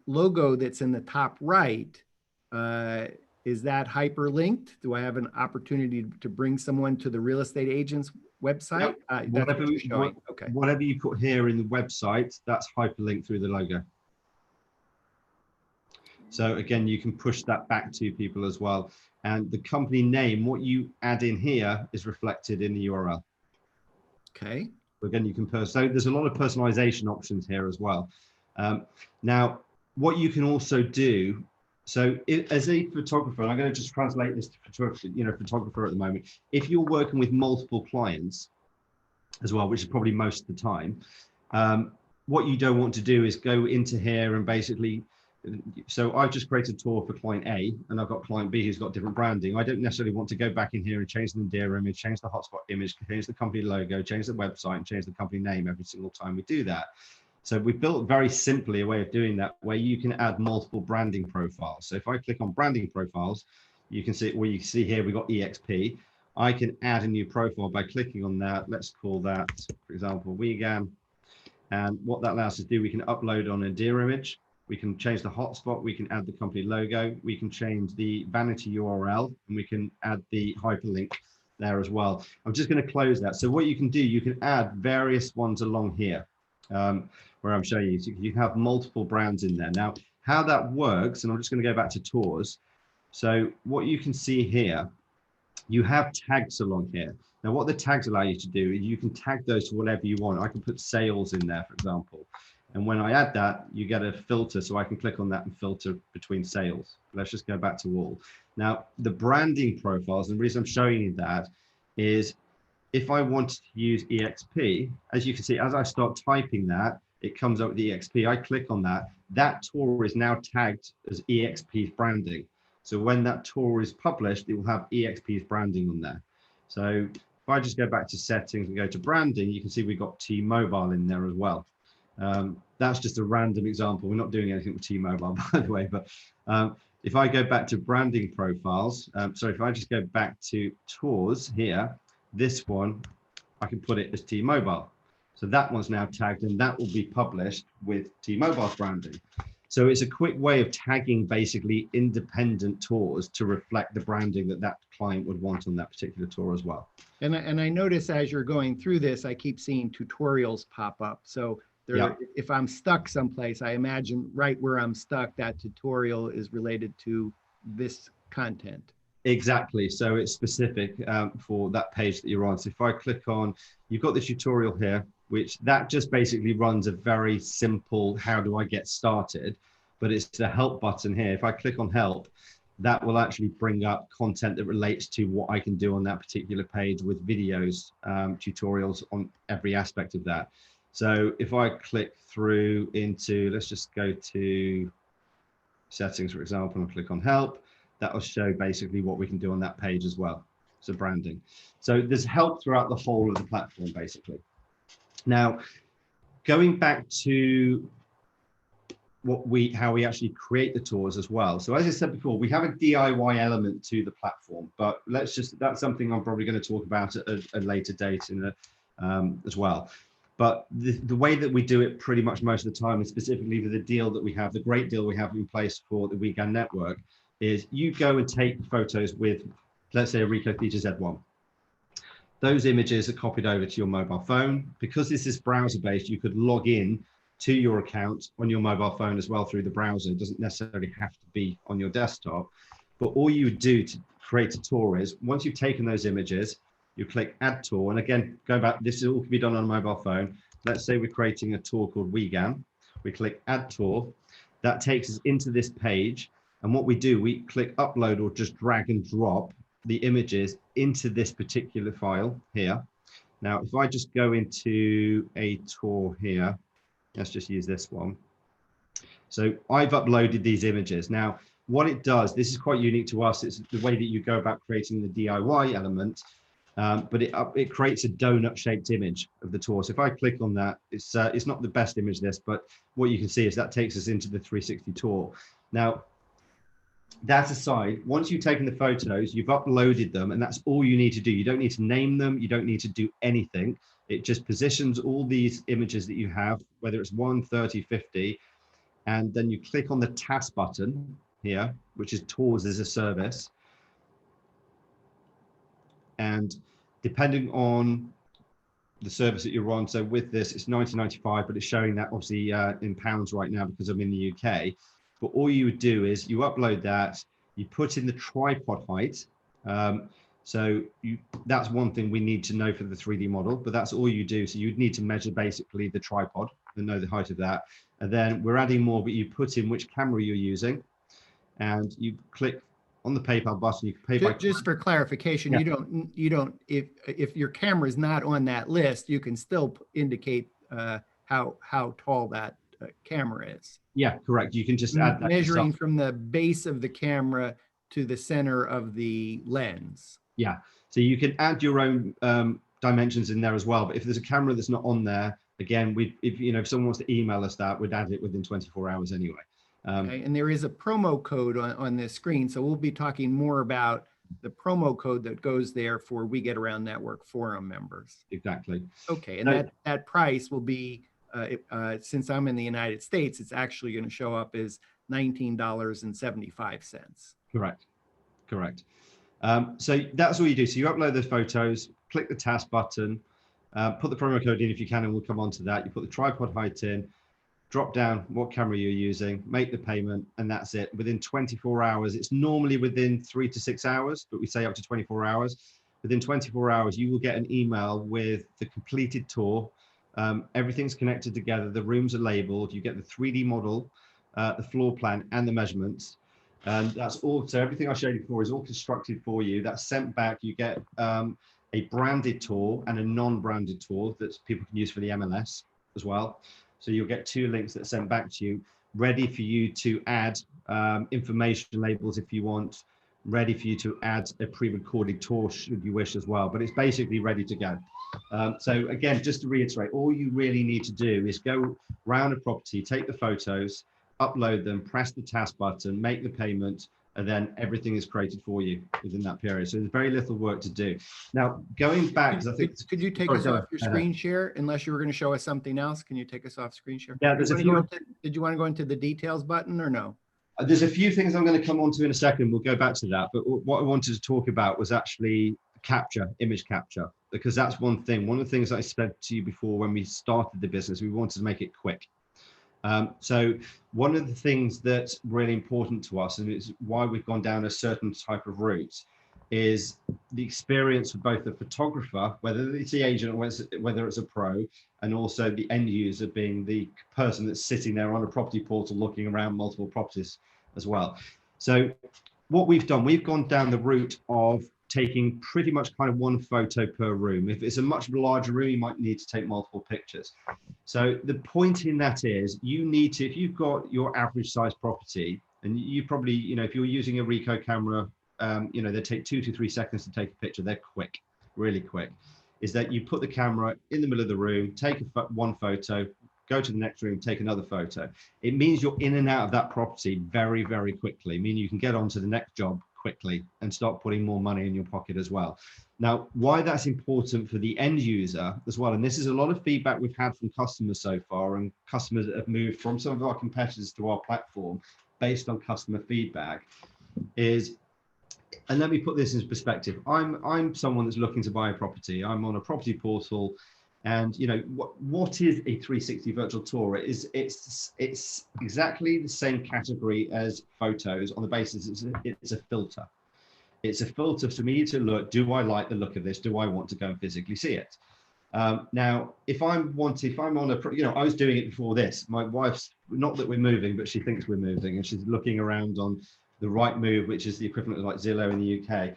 logo that's in the top right, is that hyperlinked? Do I have an opportunity to bring someone to the real estate agent's website?
Yep.
That's what you're showing. Okay.
Whatever you put here in the website, that's hyperlinked through the logo. So again, you can push that back to people as well. And the company name, what you add in here is reflected in the URL.
Okay.
Again, you can so there's a lot of personalization options here as well. Now, what you can also do, so as a photographer, and I'm going to just translate this to photographer at the moment. If you're working with multiple clients as well, which is probably most of the time, what you don't want to do is go into here and basically, so I've just created a tour for client A and I've got client B who's got different branding. I don't necessarily want to go back in here and change the Nadir image, change the hotspot image, change the company logo, change the website, and change the company name every single time we do that. So we've built very simply a way of doing that where you can add multiple branding profiles. So if I click on branding profiles, you can see where you see here, we've got EXP. I can add a new profile by clicking on that. Let's call that, for example, WGAN. And what that allows us to do, we can upload on a Nadir image. We can change the hotspot, we can add the company logo, we can change the vanity URL, and we can add the hyperlink there as well. I'm just going to close that. So what you can do, you can add various ones along here, where I'm showing you. So you have multiple brands in there. Now, how that works, and I'm just going to go back to tours. So what you can see here, you have tags along here. Now, what the tags allow you to do is you can tag those to whatever you want. I can put sales in there, for example. And when I add that, you get a filter. So I can click on that and filter between sales. Let's just go back to all. Now, the branding profiles, and the reason I'm showing you that is if I wanted to use EXP, as you can see, as I start typing that, it comes up with EXP. I click on that. That tour is now tagged as EXP's branding. So when that tour is published, it will have EXP's branding on there. So if I just go back to settings and go to branding, you can see we've got T-Mobile in there as well. That's just a random example. We're not doing anything with T-Mobile, by the way, but if I go back to branding profiles, sorry, if I just go back to tours here, this one, I can put it as T-Mobile. So that one's now tagged and that will be published with T-Mobile's branding. So it's a quick way of tagging basically independent tours to reflect the branding that that client would want on that particular tour as well.
And I notice as you're going through this, I keep seeing tutorials pop up. So there,
Yeah.
if I'm stuck someplace, I imagine right where I'm stuck, that tutorial is related to this content.
Exactly. So it's specific for that page that you're on. So if I click on, you've got the tutorial here, which that just basically runs a very simple, how do I get started? But it's the help button here. If I click on help, that will actually bring up content that relates to what I can do on that particular page with videos, tutorials on every aspect of that. So if I click through into, let's just go to settings, for example, and click on help, that will show basically what we can do on that page as well. So branding. So there's help throughout the whole of the platform, basically. Now, going back to how we actually create the tours as well. So as I said before, we have a DIY element to the platform, but that's something I'm probably going to talk about at a later date as well. But the way that we do it pretty much most of the time, and specifically with the deal that we have, the great deal we have in place for the WGAN network, is you go and take photos with, let's say, a Ricoh Theta Z1. Those images are copied over to your mobile phone. Because this is browser-based, you could log in to your account on your mobile phone as well through the browser. It doesn't necessarily have to be on your desktop. But all you would do to create a tour is, once you've taken those images, you click Add Tour. And again, go back, this all can be done on a mobile phone. Let's say we're creating a tour called WGAN. We click Add Tour. That takes us into this page. And what we do, we click Upload or just drag and drop the images into this particular file here. Now, if I just go into a tour here, let's just use this one. So I've uploaded these images. Now, what it does, this is quite unique to us. It's the way that you go about creating the DIY element. but it creates a donut-shaped image of the tour. So if I click on that, it's not the best image this, but what you can see is that takes us into the 360 tour. Now, that aside, once you've taken the photos, you've uploaded them, and that's all you need to do. You don't need to name them. You don't need to do anything. It just positions all these images that you have, whether it's 1, 30, 50, and then you click on the task button here, which is Tours as a Service. And depending on the service that you're on, so with this, it's $19.95, but it's showing that obviously in pounds right now because I'm in the UK. But all you would do is you upload that, you put in the tripod height. That's one thing we need to know for the 3D model, but that's all you do. So you'd need to measure basically the tripod and know the height of that. And then we're adding more, but you put in which camera you're using and you click on the PayPal button. You can pay by
just for clarification,
yeah.
you don't if your camera is not on that list, you can still indicate how tall that camera is.
Yeah, correct. You can just add that
measuring
yourself.
from the base of the camera to the center of the lens.
Yeah, so you can add your own dimensions in there as well. But if there's a camera that's not on there, again, if someone wants to email us that, we'd add it within 24 hours anyway.
Okay, and there is a promo code on this screen, so we'll be talking more about the promo code that goes there for We Get Around Network Forum members.
Exactly.
Okay, and that price will be, since I'm in the United States, it's actually going to show up as $19.75.
Correct. So that's all you do. So you upload those photos, click the task button, put the promo code in if you can, and we'll come on to that. You put the tripod height in, drop down what camera you're using, make the payment, and that's it. Within 24 hours, it's normally within 3 to 6 hours, but we say up to 24 hours. Within 24 hours, you will get an email with the completed tour. Everything's connected together. The rooms are labeled. You get the 3D model, the floor plan, and the measurements. And that's all. So everything I showed you before is all constructed for you. That's sent back. You get a branded tour and a non-branded tour that people can use for the MLS as well. So you'll get 2 links that are sent back to you, ready for you to add information labels if you want, ready for you to add a pre-recorded tour should you wish as well. But it's basically ready to go. So again, just to reiterate, all you really need to do is go round a property, take the photos, upload them, press the task button, make the payment, and then everything is created for you within that period. So there's very little work to do. Now, going back, because I think...
Could you take us off your screen share, unless you were going to show us something else? Can you take us off screen share?
Yeah, there's a few...
Did you want to go into the details button or no?
There's a few things I'm going to come on to in a second. We'll go back to that. But what I wanted to talk about was actually image capture, because that's one thing. One of the things I said to you before when we started the business, we wanted to make it quick. So one of the things that's really important to us, and it's why we've gone down a certain type of route, is the experience for both the photographer, whether it's the agent or whether it's a pro, and also the end user being the person that's sitting there on a property portal looking around multiple properties as well. So what we've done, we've gone down the route of taking pretty much kind of 1 photo per room. If it's a much larger room, you might need to take multiple pictures. So the point in that is you need to, if you've got your average size property, and you probably, if you're using a Ricoh camera, they take 2 to 3 seconds to take a picture. They're quick, really quick. Is that you put the camera in the middle of the room, take one photo, go to the next room, take another photo. It means you're in and out of that property very, very quickly. Meaning you can get on to the next job quickly and start putting more money in your pocket as well. Now, why that's important for the end user as well, and this is a lot of feedback we've had from customers so far, and customers that have moved from some of our competitors to our platform based on customer feedback, is, and let me put this in perspective. I'm someone that's looking to buy a property. I'm on a property portal, and what is a 360 virtual tour? It's exactly the same category as photos on the basis it's a filter. It's a filter for me to look, do I like the look of this? Do I want to go and physically see it? Now, if I'm on a, I was doing it before this. My wife's, not that we're moving, but she thinks we're moving, and she's looking around on the Rightmove, which is the equivalent of like Zillow in the UK.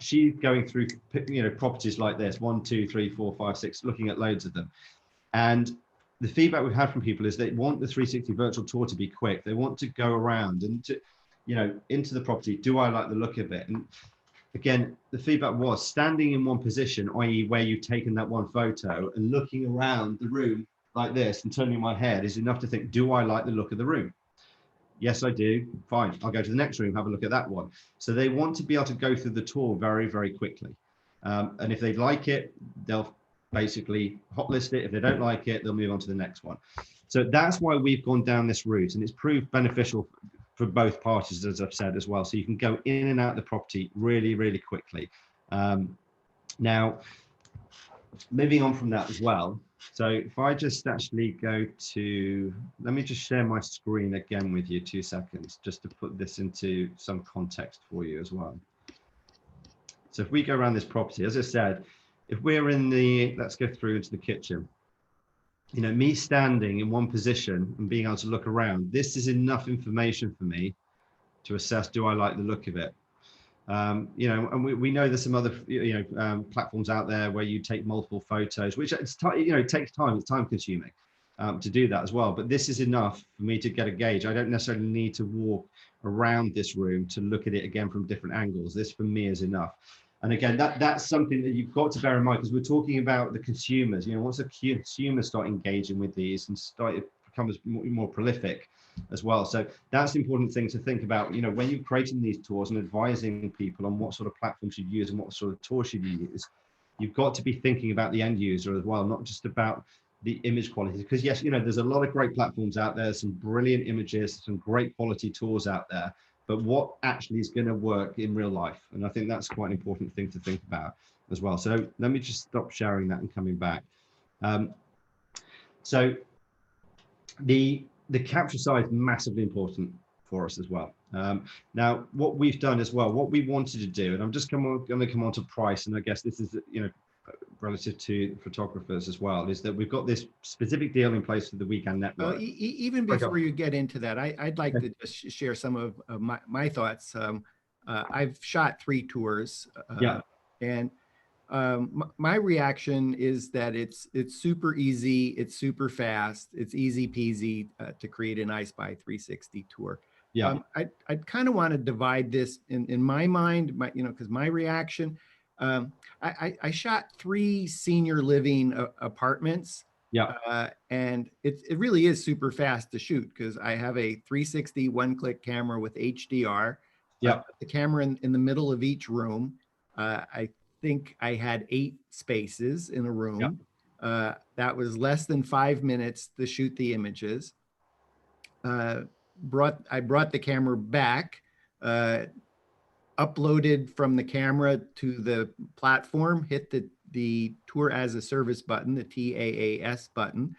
She's going through, properties like this, 1, 2, 3, 4, 5, 6, looking at loads of them. And the feedback we've had from people is they want the 360 virtual tour to be quick. They want to go around and to, into the property. Do I like the look of it? And again, the feedback was standing in one position, i.e. where you've taken that one photo, and looking around the room like this and turning my head is enough to think, do I like the look of the room? Yes, I do. Fine. I'll go to the next room, have a look at that one. So they want to be able to go through the tour very, very quickly. And if they like it, they'll basically hot list it. If they don't like it, they'll move on to the next one. So that's why we've gone down this route, and it's proved beneficial for both parties, as I've said as well. So you can go in and out of the property really, really quickly. Now, moving on from that as well. So if I just actually go to, let me just share my screen again with you, 2 seconds, just to put this into some context for you as well. So if we go around this property, as I said, if we're in the, let's go through into the kitchen, you know, me standing in one position and being able to look around, this is enough information for me to assess, do I like the look of it? You know, and we know there's some other, platforms out there where you take multiple photos, which it's, it takes time, it's time consuming to do that as well. But this is enough for me to get a gauge. I don't necessarily need to walk around this room to look at it again from different angles. This for me is enough. And again, that's something that you've got to bear in mind, because we're talking about the consumers. You know, once the consumers start engaging with these and start it becomes more prolific as well. So that's the important thing to think about, you know, when you're creating these tours and advising people on what sort of platforms you use and what sort of tours you use, you've got to be thinking about the end user as well, not just about the image quality. Because yes, you know, there's a lot of great platforms out there, some brilliant images, some great quality tours out there, but what actually is going to work in real life? And I think that's quite an important thing to think about as well. So let me just stop sharing that and coming back. So the capture size is massively important for us as well. Now, what we've done as well, what we wanted to do, and I'm just going to come on to price, and I guess this is, you know, relative to photographers as well, is that we've got this specific deal in place for the WGAN network.
Even before you get into that, I'd like to just share some of my thoughts. I've shot 3 tours, and my reaction is that it's super easy, it's super fast, it's easy peasy to create an EyeSpy360 tour. I'd kind of want to divide this in my mind, because my reaction, I shot 3 senior living apartments. And it really is super fast to shoot, because I have a 360 one-click camera with HDR. The camera in the middle of each room. I think I had 8 spaces in a room. That was less than 5 minutes to shoot the images. I brought the camera back, uploaded from the camera to the platform, hit the tour as a service button, the TAAS button.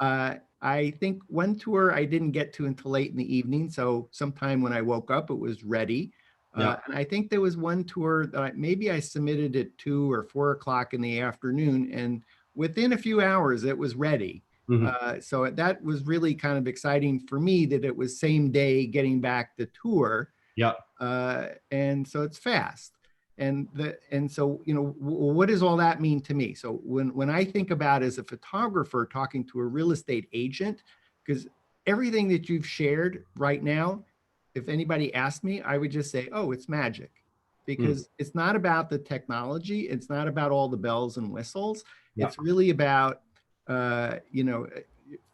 I think one tour I didn't get to until late in the evening. So sometime when I woke up, it was ready. And I think there was one tour that maybe I submitted at 2 or 4 o'clock in the afternoon, and within a few hours it was ready. So that was really kind of exciting for me, that it was same day getting back the tour. And so it's fast. And so, you know, what does all that mean to me? So when I think about as a photographer talking to a real estate agent, because everything that you've shared right now, if anybody asked me, I would just say, oh, it's magic, because it's not about the technology. It's not about all the bells and whistles. It's really about,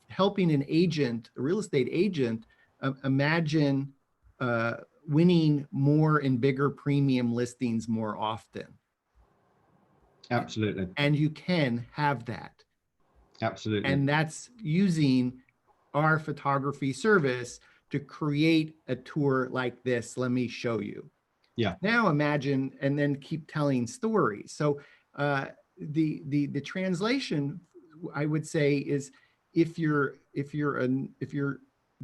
helping an agent, a real estate agent, imagine winning more and bigger premium listings more often.
Absolutely.
And you can have that.
Absolutely.
And that's using our photography service to create a tour like this. Let me show you. Now imagine, and then keep telling stories. So the translation, I would say, is if you're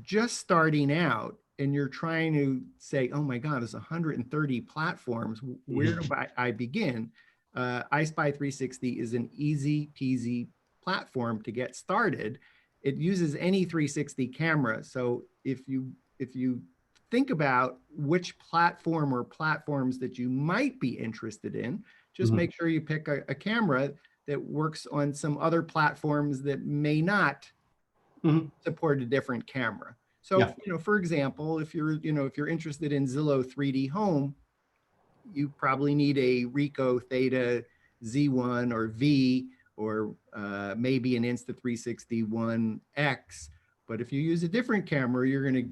just starting out and you're trying to say, oh my God, there's 130 platforms, where do I begin? EyeSpy360 is an easy peasy platform to get started. It uses any 360 camera. So if you think about which platform or platforms that you might be interested in, just make sure you pick a camera that works on some other platforms that may not support a different camera. So, for example, if you're interested in Zillow 3D Home, you probably need a Ricoh Theta Z1 or V, or maybe an Insta360 One X. But if you use a different camera, you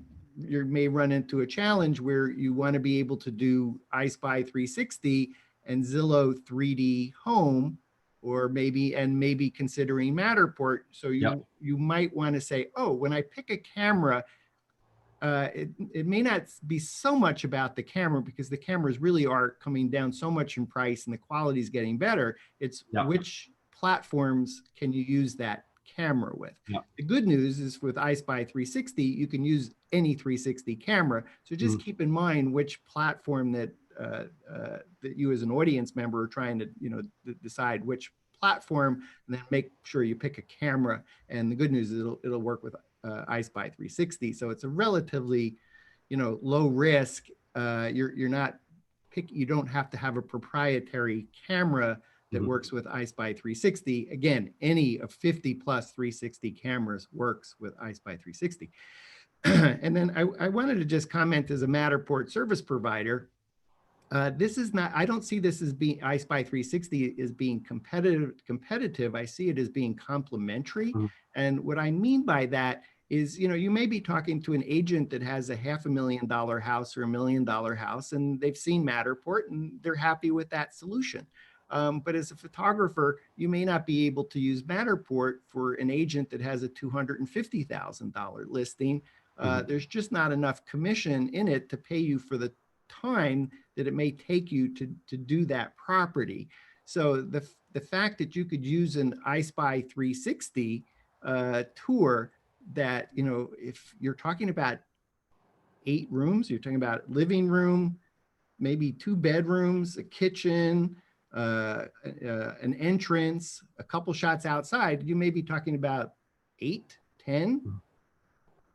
may run into a challenge where you want to be able to do EyeSpy360 and Zillow 3D Home, or maybe considering Matterport. So you might want to say, oh, when I pick a camera, it may not be so much about the camera, because the cameras really are coming down so much in price and the quality is getting better. It's which platforms can you use that camera with? The good news is with EyeSpy360, you can use any 360 camera. So just keep in mind which platform that you as an audience member are trying to decide which platform, and then make sure you pick a camera. And the good news is it'll work with EyeSpy360. So it's a relatively, low risk. You don't have to have a proprietary camera that works with EyeSpy360. Again, any of 50 plus 360 cameras works with EyeSpy360. And then I wanted to just comment, as a Matterport service provider, this is not, I don't see this as being, EyeSpy360 is being competitive. I see it as being complementary. And what I mean by that is, you may be talking to an agent that has a $500,000 house or $1 million house, and they've seen Matterport and they're happy with that solution. But as a photographer, you may not be able to use Matterport for an agent that has a $250,000 listing. There's just not enough commission in it to pay you for the time that it may take you to do that property. So the fact that you could use an EyeSpy360 tour, that, if you're talking about 8 rooms, you're talking about living room, maybe 2 bedrooms, a kitchen, an entrance, a couple shots outside, you may be talking about 8, 10,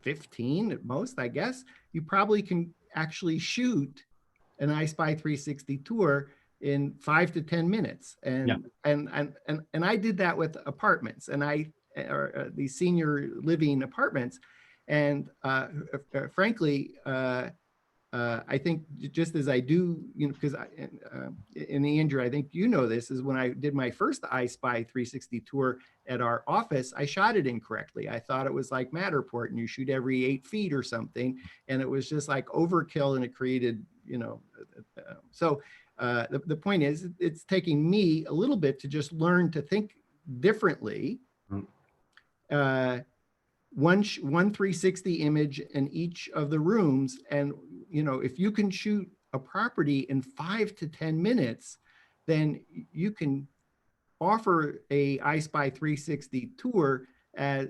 15 at most, I guess. You probably can actually shoot an EyeSpy360 tour in 5 to 10 minutes. And I did that with apartments, and these senior living apartments. And frankly, I think, just as I do, because in Andrew, I think this is when I did my first EyeSpy360 tour at our office, I shot it incorrectly. I thought it was like Matterport, and you shoot every 8 feet or something, and it was just like overkill, and it created, so the point is, it's taking me a little bit to just learn to think differently. One 360 image in each of the rooms. And, if you can shoot a property in 5 to 10 minutes, then you can offer a EyeSpy360 tour as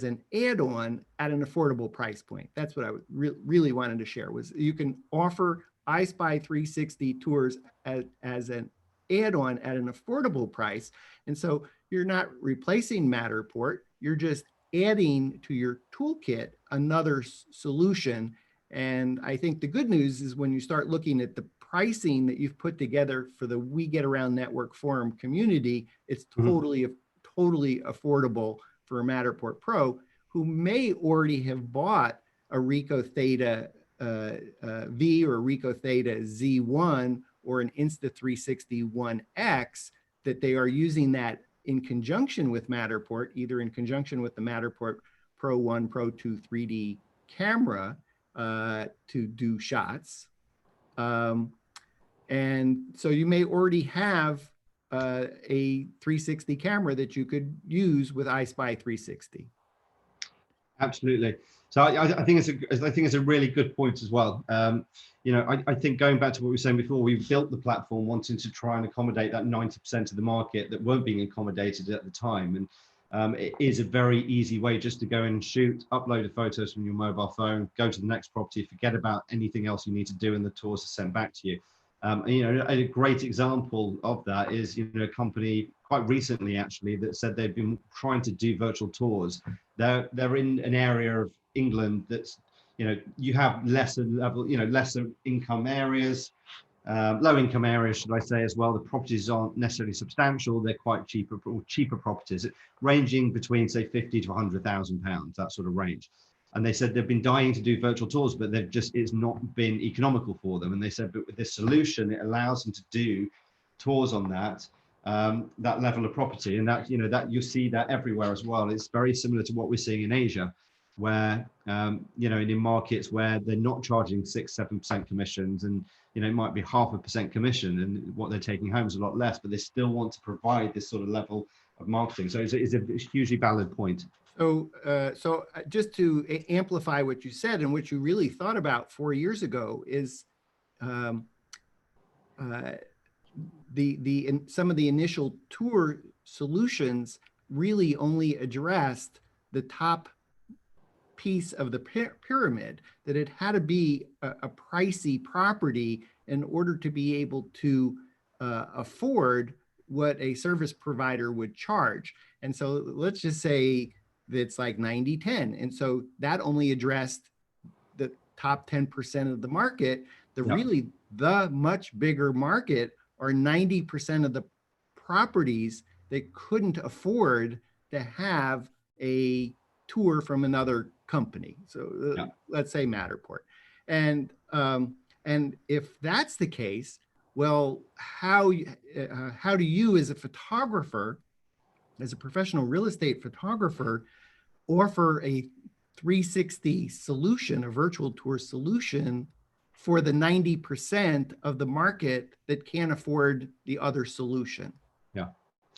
an add-on at an affordable price point. That's what I really wanted to share, was you can offer EyeSpy360 tours as an add-on at an affordable price. And so you're not replacing Matterport, you're just adding to your toolkit another solution. And I think the good news is, when you start looking at the pricing that you've put together for the We Get Around Network Forum community, it's totally affordable for a Matterport Pro who may already have bought a Ricoh Theta V or a Ricoh Theta Z1 or an Insta360 One X, that they are using that in conjunction with Matterport, either in conjunction with the Matterport Pro 1, Pro 2 3D camera to do shots. And so you may already have a 360 camera that you could use with EyeSpy360.
Absolutely. So I think it's a really good point as well. I think, going back to what we were saying before, we built the platform wanting to try and accommodate that 90% of the market that weren't being accommodated at the time. And it is a very easy way just to go and shoot, upload the photos from your mobile phone, go to the next property, forget about anything else you need to do, and the tours are sent back to you. A great example of that is, a company quite recently, actually, that said they've been trying to do virtual tours. They're in an area of England that's, you have lesser level, lesser income areas, low income areas, should I say, as well. The properties aren't necessarily substantial. They're quite cheaper properties, ranging between, say, 50 to 100,000 pounds, that sort of range. And they said they've been dying to do virtual tours, but it's not been economical for them. And they said, but with this solution, it allows them to do tours on that level of property. And that, that you see that everywhere as well. It's very similar to what we're seeing in Asia, where, in markets where they're not charging 6-7% commissions, and, it might be 0.5% commission, and what they're taking home is a lot less, but they still want to provide this sort of level of marketing. So it's a hugely valid point.
So, just to amplify what you said and what you really thought about 4 years ago is some of the initial tour solutions really only addressed the top piece of the pyramid, that it had to be a pricey property in order to be able to afford what a service provider would charge. And so let's just say that's like 90-10. And so that only addressed the top 10% of the market. Really, the much bigger market are 90% of the properties that couldn't afford to have a tour from another company. So let's say Matterport. And if that's the case, well, how do you as a photographer, as a professional real estate photographer, offer a 360 solution, a virtual tour solution for the 90% of the market that can't afford the other solution?
Yeah.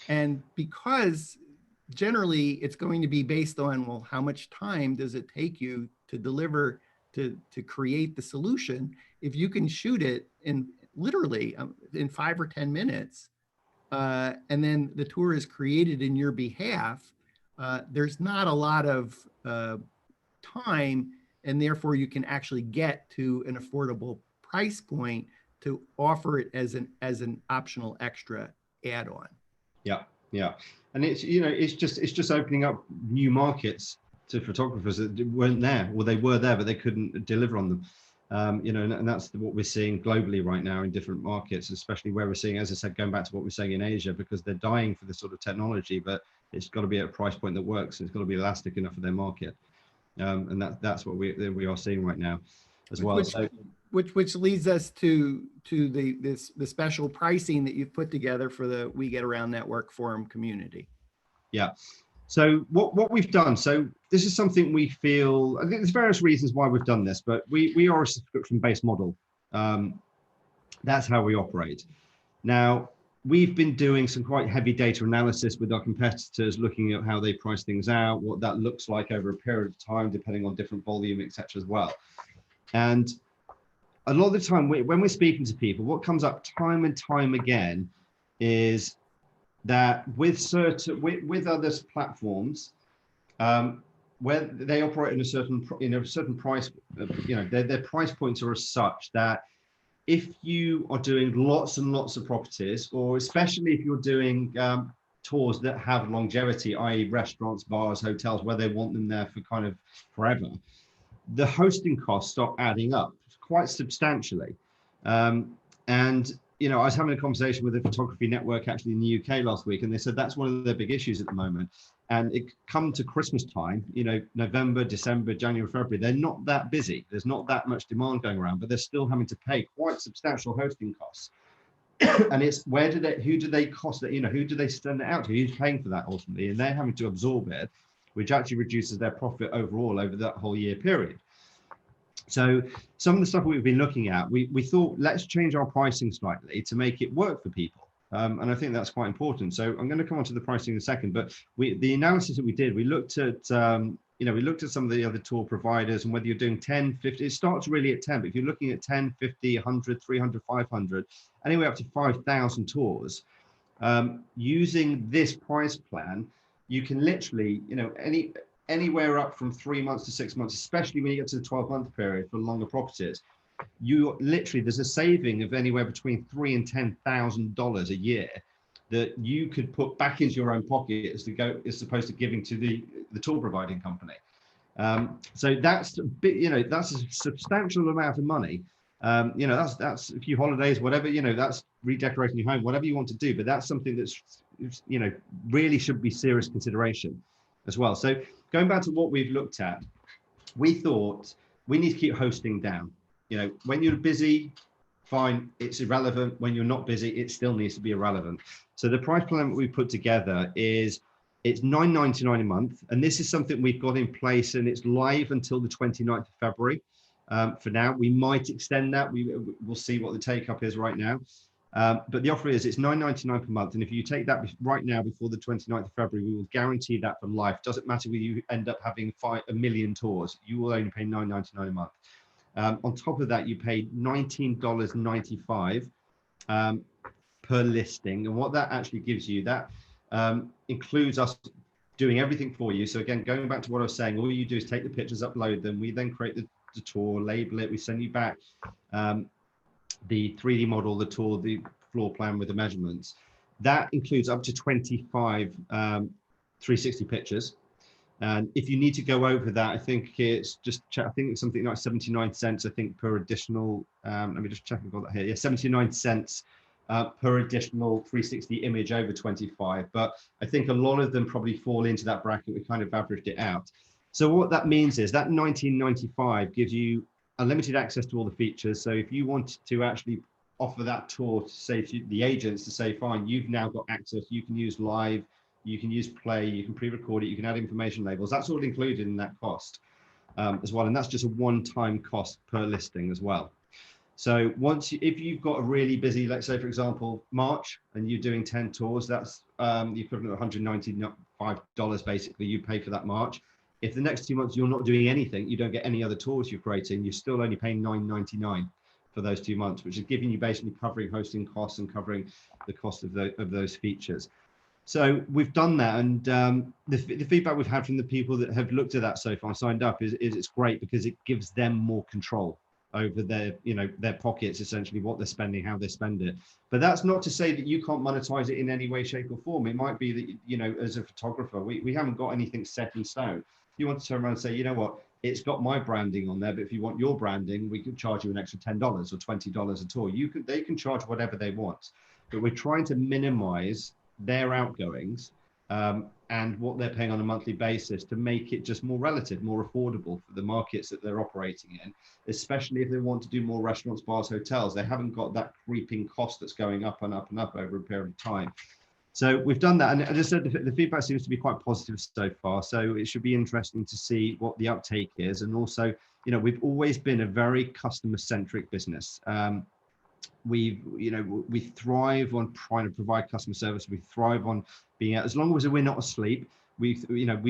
And because generally it's going to be based on, well, how much time does it take you to deliver, to create the solution? If you can shoot it in literally in 5 or 10 minutes, and then the tour is created in your behalf, there's not a lot of time, and therefore you can actually get to an affordable price point to offer it as an optional extra add-on.
Yeah. And it's just opening up new markets to photographers that weren't there, or they were there, but they couldn't deliver on them. And that's what we're seeing globally right now in different markets, especially where we're seeing, as I said, going back to what we're saying in Asia, because they're dying for this sort of technology, but it's got to be at a price point that works. It's got to be elastic enough for their market. And that's what we are seeing right now as well.
Which leads us to the special pricing that you've put together for the We Get Around Network Forum community.
Yeah. So what we've done, so this is something we feel, I think there's various reasons why we've done this, but we are a subscription-based model. That's how we operate. Now, we've been doing some quite heavy data analysis with our competitors, looking at how they price things out, what that looks like over a period of time, depending on different volume, et cetera, as well. And a lot of the time, when we're speaking to people, what comes up time and time again is that with other platforms, where they operate in a certain price, their price points are as such that if you are doing lots and lots of properties, or especially if you're doing tours that have longevity, i.e. restaurants, bars, hotels, where they want them there for kind of forever, the hosting costs start adding up quite substantially. I was having a conversation with a photography network actually in the UK last week, and they said that's one of their big issues at the moment. And it come to Christmas time, November, December, January, February, they're not that busy. There's not that much demand going around, but they're still having to pay quite substantial hosting costs. And it's who do they cost it? Who do they send it out to? Who's paying for that ultimately? And they're having to absorb it, which actually reduces their profit overall over that whole year period. So some of the stuff we've been looking at, we thought, let's change our pricing slightly to make it work for people. And I think that's quite important. So I'm going to come on to the pricing in a second, but the analysis that we did, we looked at, we looked at some of the other tour providers and whether you're doing 10, 50, it starts really at 10, but if you're looking at 10, 50, 100, 300, 500, anywhere up to 5,000 tours, using this price plan, you can literally, anywhere up from 3 months to 6 months, especially when you get to the 12-month period for longer properties, there's a saving of anywhere between $3,000 and $10,000 a year that you could put back into your own pocket as opposed to giving to the tour providing company. So that's a bit, that's a substantial amount of money. That's a few holidays, whatever, that's redecorating your home, whatever you want to do, but that's something that's, really should be serious consideration as well. So going back to what we've looked at, we thought we need to keep hosting down. You know, when you're busy, fine, it's irrelevant. When you're not busy, it still needs to be irrelevant. So the price plan that we put together is it's $9.99 a month. And this is something we've got in place, and it's live until the 29th of February. For now, we might extend that. We'll see what the take up is right now. But the offer is it's $9.99 per month. And if you take that right now before the 29th of February, we will guarantee that for life. Doesn't matter whether you end up having a million tours, you will only pay $9.99 a month. On top of that, you pay $19.95 per listing. And what that actually gives you, that includes us doing everything for you. So again, going back to what I was saying, all you do is take the pictures, upload them. We then create the tour, label it. We send you back the 3D model, the tour, the floor plan with the measurements. That includes up to 25 360 pictures. And if you need to go over that, I think it's just, I think it's something like 79 cents, I think, per additional, let me just check I've got that here. Yeah, 79 cents per additional 360 image over 25. But I think a lot of them probably fall into that bracket. We kind of averaged it out. So what that means is that $19.95 gives you unlimited access to all the features. So if you want to actually offer that tour to say to the agents to say, fine, you've now got access, you can use live, you can use play, you can pre-record it, you can add information labels. That's all included in that cost as well. And that's just a one-time cost per listing as well. So if you've got a really busy, let's say, for example, March, and you're doing 10 tours, that's the equivalent of $195 basically you pay for that March. If the next 2 months you're not doing anything, you don't get any other tours you're creating, you're still only paying $9.99 for those 2 months, which is giving you basically covering hosting costs and covering the cost of those features. So we've done that, and the feedback we've had from the people that have looked at that so far, signed up, is it's great because it gives them more control over their pockets, essentially what they're spending, how they spend it. But that's not to say that you can't monetize it in any way, shape, or form. It might be that as a photographer, we haven't got anything set in stone. You want to turn around and say, you know what, it's got my branding on there, but if you want your branding, we could charge you an extra $10 or $20 a tour. They can charge whatever they want, but we're trying to minimize their outgoings and what they're paying on a monthly basis to make it just more relative, more affordable for the markets that they're operating in, especially if they want to do more restaurants, bars, hotels. They haven't got that creeping cost that's going up and up and up over a period of time. So we've done that, and as I said, the feedback seems to be quite positive so far. So it should be interesting to see what the uptake is. And also, we've always been a very customer-centric business. We thrive on trying to provide customer service. We thrive on being, as long as we're not asleep, we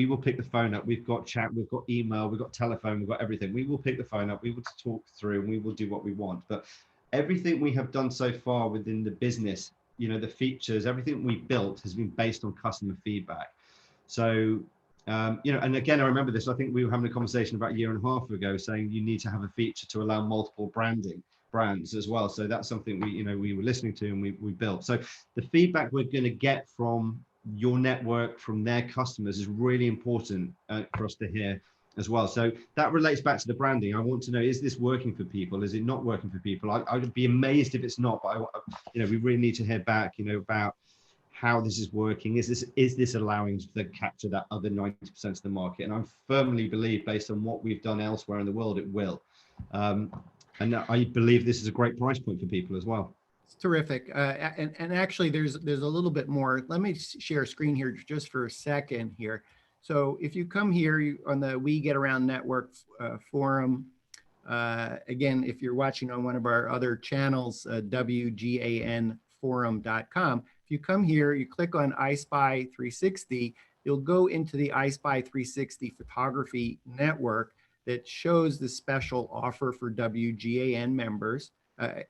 will pick the phone up. We've got chat, we've got email, we've got telephone, we've got everything. We will pick the phone up, we will talk through, and we will do what we want. But everything we have done so far within the business, the features, everything we built has been based on customer feedback. So, and again, I remember this, I think we were having a conversation about a year and a half ago saying you need to have a feature to allow multiple brands as well. So that's something we were listening to and we built. So the feedback we're going to get from your network, from their customers, is really important for us to hear as well. So that relates back to the branding. I want to know, is this working for people? Is it not working for people? I would be amazed if it's not, but we really need to hear back, about how this is working. Is this allowing to capture that other 90% of the market? And I firmly believe, based on what we've done elsewhere in the world, it will. And I believe this is a great price point for people as well.
It's terrific. And actually, there's a little bit more. Let me share a screen here just for a second here. So if you come here on the We Get Around Network forum, again, if you're watching on one of our other channels, WGAN-Forum.com, if you come here, you click on EyeSpy360, you'll go into the EyeSpy360 photography network that shows the special offer for WGAN members.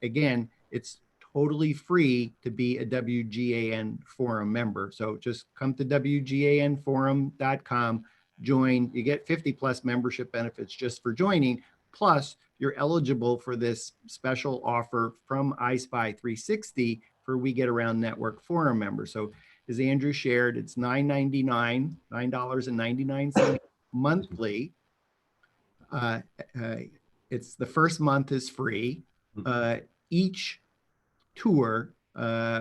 Again, it's totally free to be a WGAN Forum member. So just come to WGANForum.com, join. You get 50 plus membership benefits just for joining. Plus, you're eligible for this special offer from EyeSpy360 for We Get Around Network Forum members. So as Andrew shared, it's $9.99 monthly. It's the first month is free. Each tour,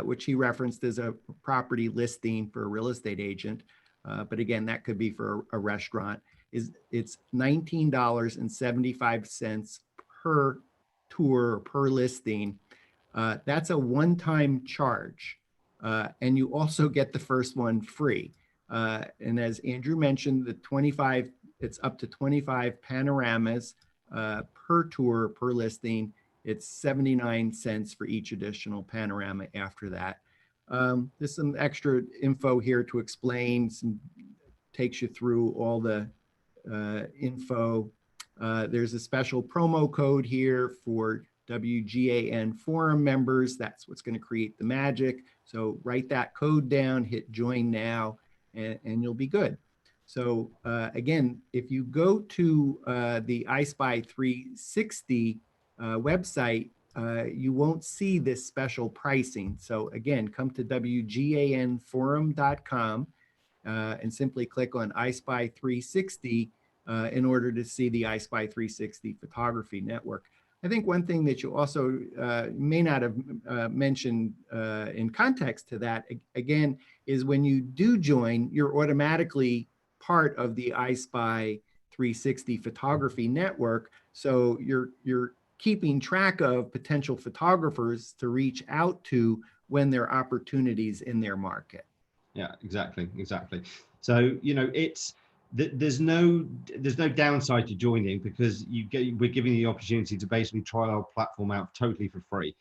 which he referenced as a property listing for a real estate agent, but again, that could be for a restaurant, it's $19.75 per tour or per listing. That's a one-time charge. And you also get the first one free. And as Andrew mentioned, it's up to 25 panoramas per tour, per listing. It's 79 cents for each additional panorama after that. There's some extra info here to explain, takes you through all the info. There's a special promo code here for WGAN Forum members. That's what's going to create the magic. So write that code down, hit join now, and you'll be good. So again, if you go to the EyeSpy360 website, you won't see this special pricing. So again, come to WGANforum.com and simply click on EyeSpy360 in order to see the EyeSpy360 photography network. I think one thing that you also may not have mentioned in context to that, again, is when you do join, you're automatically part of the EyeSpy360 photography network. So you're keeping track of potential photographers to reach out to when there are opportunities in their market.
Yeah, exactly. So, you know, there's no downside to joining, because we're giving you the opportunity to basically try our platform out totally for free.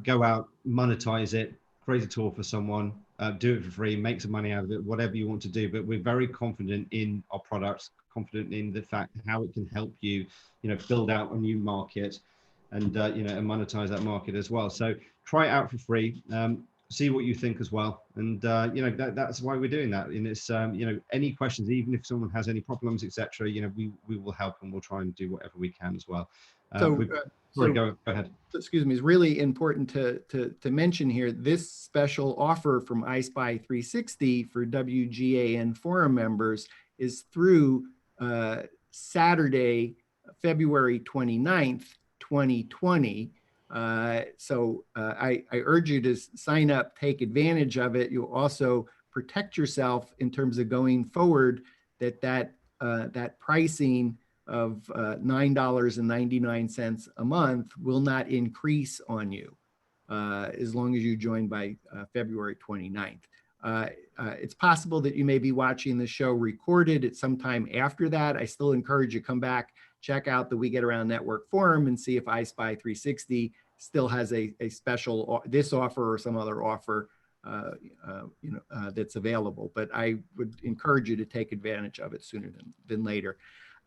Go out, monetize it, create a tour for someone, do it for free, make some money out of it, whatever you want to do. But we're very confident in our products, confident in the fact how it can help you, you know, build out a new market and you know, and monetize that market as well. So try it out for free. See what you think as well, and you know, that's why we're doing that. And it's you know, any questions, even if someone has any problems, etc., you know, we will help, and we'll try and do whatever we can as well.
So
go ahead.
Excuse me, it's really important to mention here, this special offer from EyeSpy360 for WGAN Forum members is through Saturday, February 29th, 2020. So I urge you to sign up, take advantage of it. You'll also protect yourself in terms of going forward, that pricing of $9.99 a month will not increase on you as long as you join by February 29th. It's possible that you may be watching the show recorded at some time after that. I still encourage you to come back, check out the We Get Around Network forum and see if EyeSpy360 still has a special, this offer or some other offer that's available. But I would encourage you to take advantage of it sooner than later.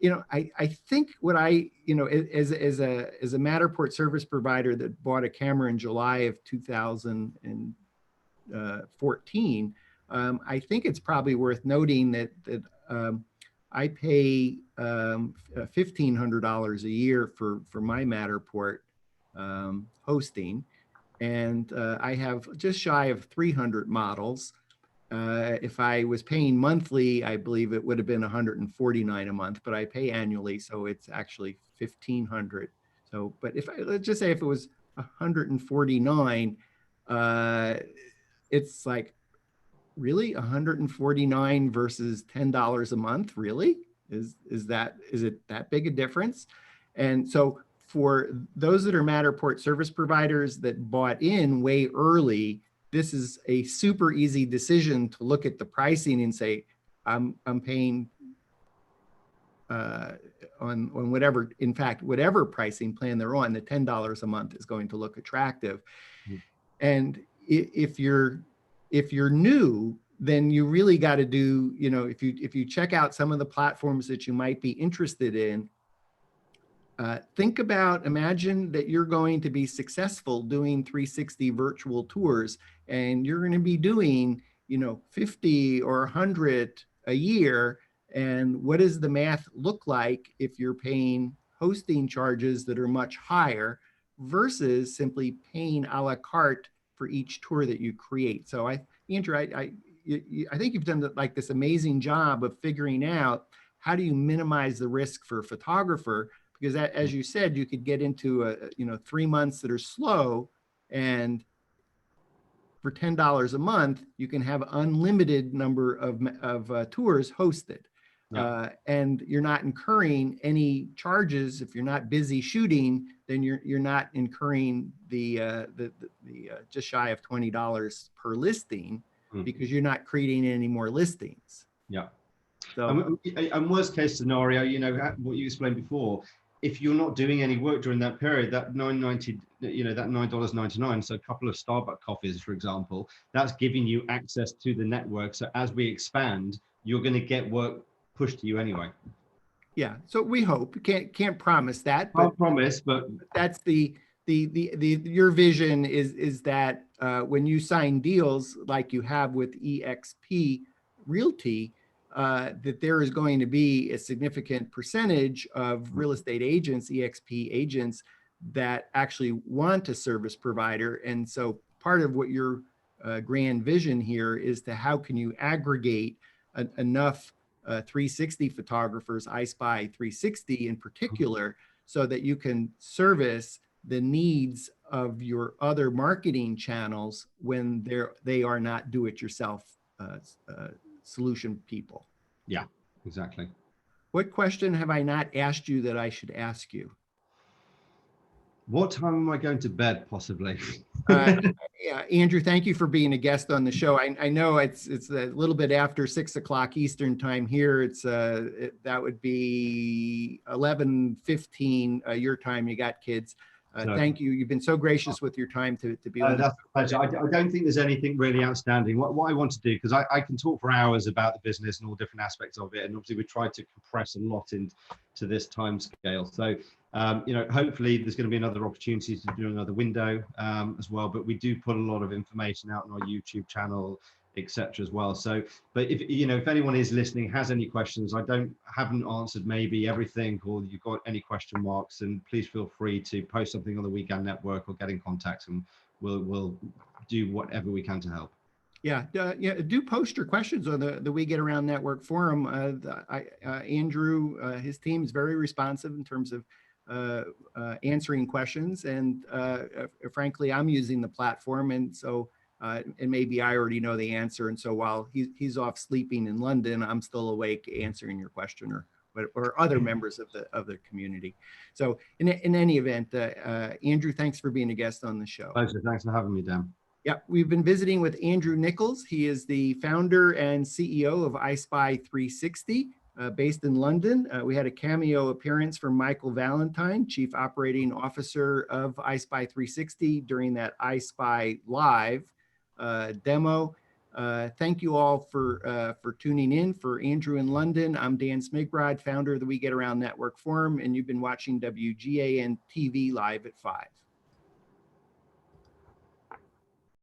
You know, I think what as a Matterport service provider that bought a camera in July of 2014, I think it's probably worth noting that I pay $1,500 a year for my Matterport hosting, and I have just shy of 300 models. If I was paying monthly, I believe it would have been $149 a month, but I pay annually, so it's actually $1,500. So, but let's just say if it was $149, it's like, really, $149 versus $10 a month? Really? Is it that big a difference? And so for those that are Matterport service providers that bought in way early, this is a super easy decision to look at the pricing and say, I'm paying on whatever, in fact, whatever pricing plan they're on, the $10 a month is going to look attractive. Mm-hmm. And if you're new, then you really got to do, you know, if you check out some of the platforms that you might be interested in, think about, imagine that you're going to be successful doing 360 virtual tours, and you're going to be doing, you know, 50 or 100 a year. And what does the math look like if you're paying hosting charges that are much higher versus simply paying a la carte for each tour that you create? So Andrew, I think you've done like this amazing job of figuring out how do you minimize the risk for a photographer, because as you said, you could get into 3 months that are slow, and for $10 a month, you can have unlimited number of tours hosted.
Yeah.
And you're not incurring any charges. If you're not busy shooting, then you're not incurring the just shy of $20 per listing because you're not creating any more listings.
Yeah.
So,
And worst case scenario, you know, what you explained before, if you're not doing any work during that period, that $9.90, you know, that $9.99, so a couple of Starbucks coffees, for example, that's giving you access to the network. So as we expand, you're going to get work pushed to you anyway.
yeah. So we hope. Can't promise that,
I'll
but
promise, but
that's your vision is that when you sign deals like you have with EXP Realty, that there is going to be a significant percentage of real estate agents, EXP agents, that actually want a service provider. And so part of what your grand vision here is to how can you aggregate enough 360 photographers, EyeSpy360 in particular, so that you can service the needs of your other marketing channels when they are not do-it-yourself solution people.
yeah, exactly.
What question have I not asked you that I should ask you?
What time am I going to bed, possibly?
Yeah, Andrew, thank you for being a guest on the show. I know it's a little bit after 6 o'clock Eastern time here. It's that would be 11:15 your time. You got kids.
So,
thank you. You've been so gracious with your time to be on.
that's a pleasure. I don't think there's anything really outstanding. What I want to do, because I can talk for hours about the business and all different aspects of it, and obviously we tried to compress a lot into this time scale. So, you know, hopefully there's going to be another opportunity to do another window as well. But we do put a lot of information out on our YouTube channel, etc. as well. So, but if you know, if anyone is listening has any questions, haven't answered maybe everything, or you've got any question marks, then please feel free to post something on the WGAN network or get in contact, and we'll do whatever we can to help.
Yeah, yeah. Do post your questions on the We Get Around Network forum. Andrew, his team is very responsive in terms of answering questions, and frankly, I'm using the platform, and so and maybe I already know the answer, and so while he's off sleeping in London, I'm still awake answering your question, or other members of the community. So in any event, Andrew, thanks for being a guest on the show.
Pleasure. Thanks for having me, Dan.
Yeah, we've been visiting with Andrew Nicholls. He is the founder and CEO of EyeSpy360, based in London. We had a cameo appearance from Michael Valentine, Chief Operating Officer of EyeSpy360, during that EyeSpy Live demo. Thank you all for tuning in. For Andrew in London, I'm Dan Smigrod, founder of the We Get Around Network Forum, and you've been watching WGAN-TV Live at 5.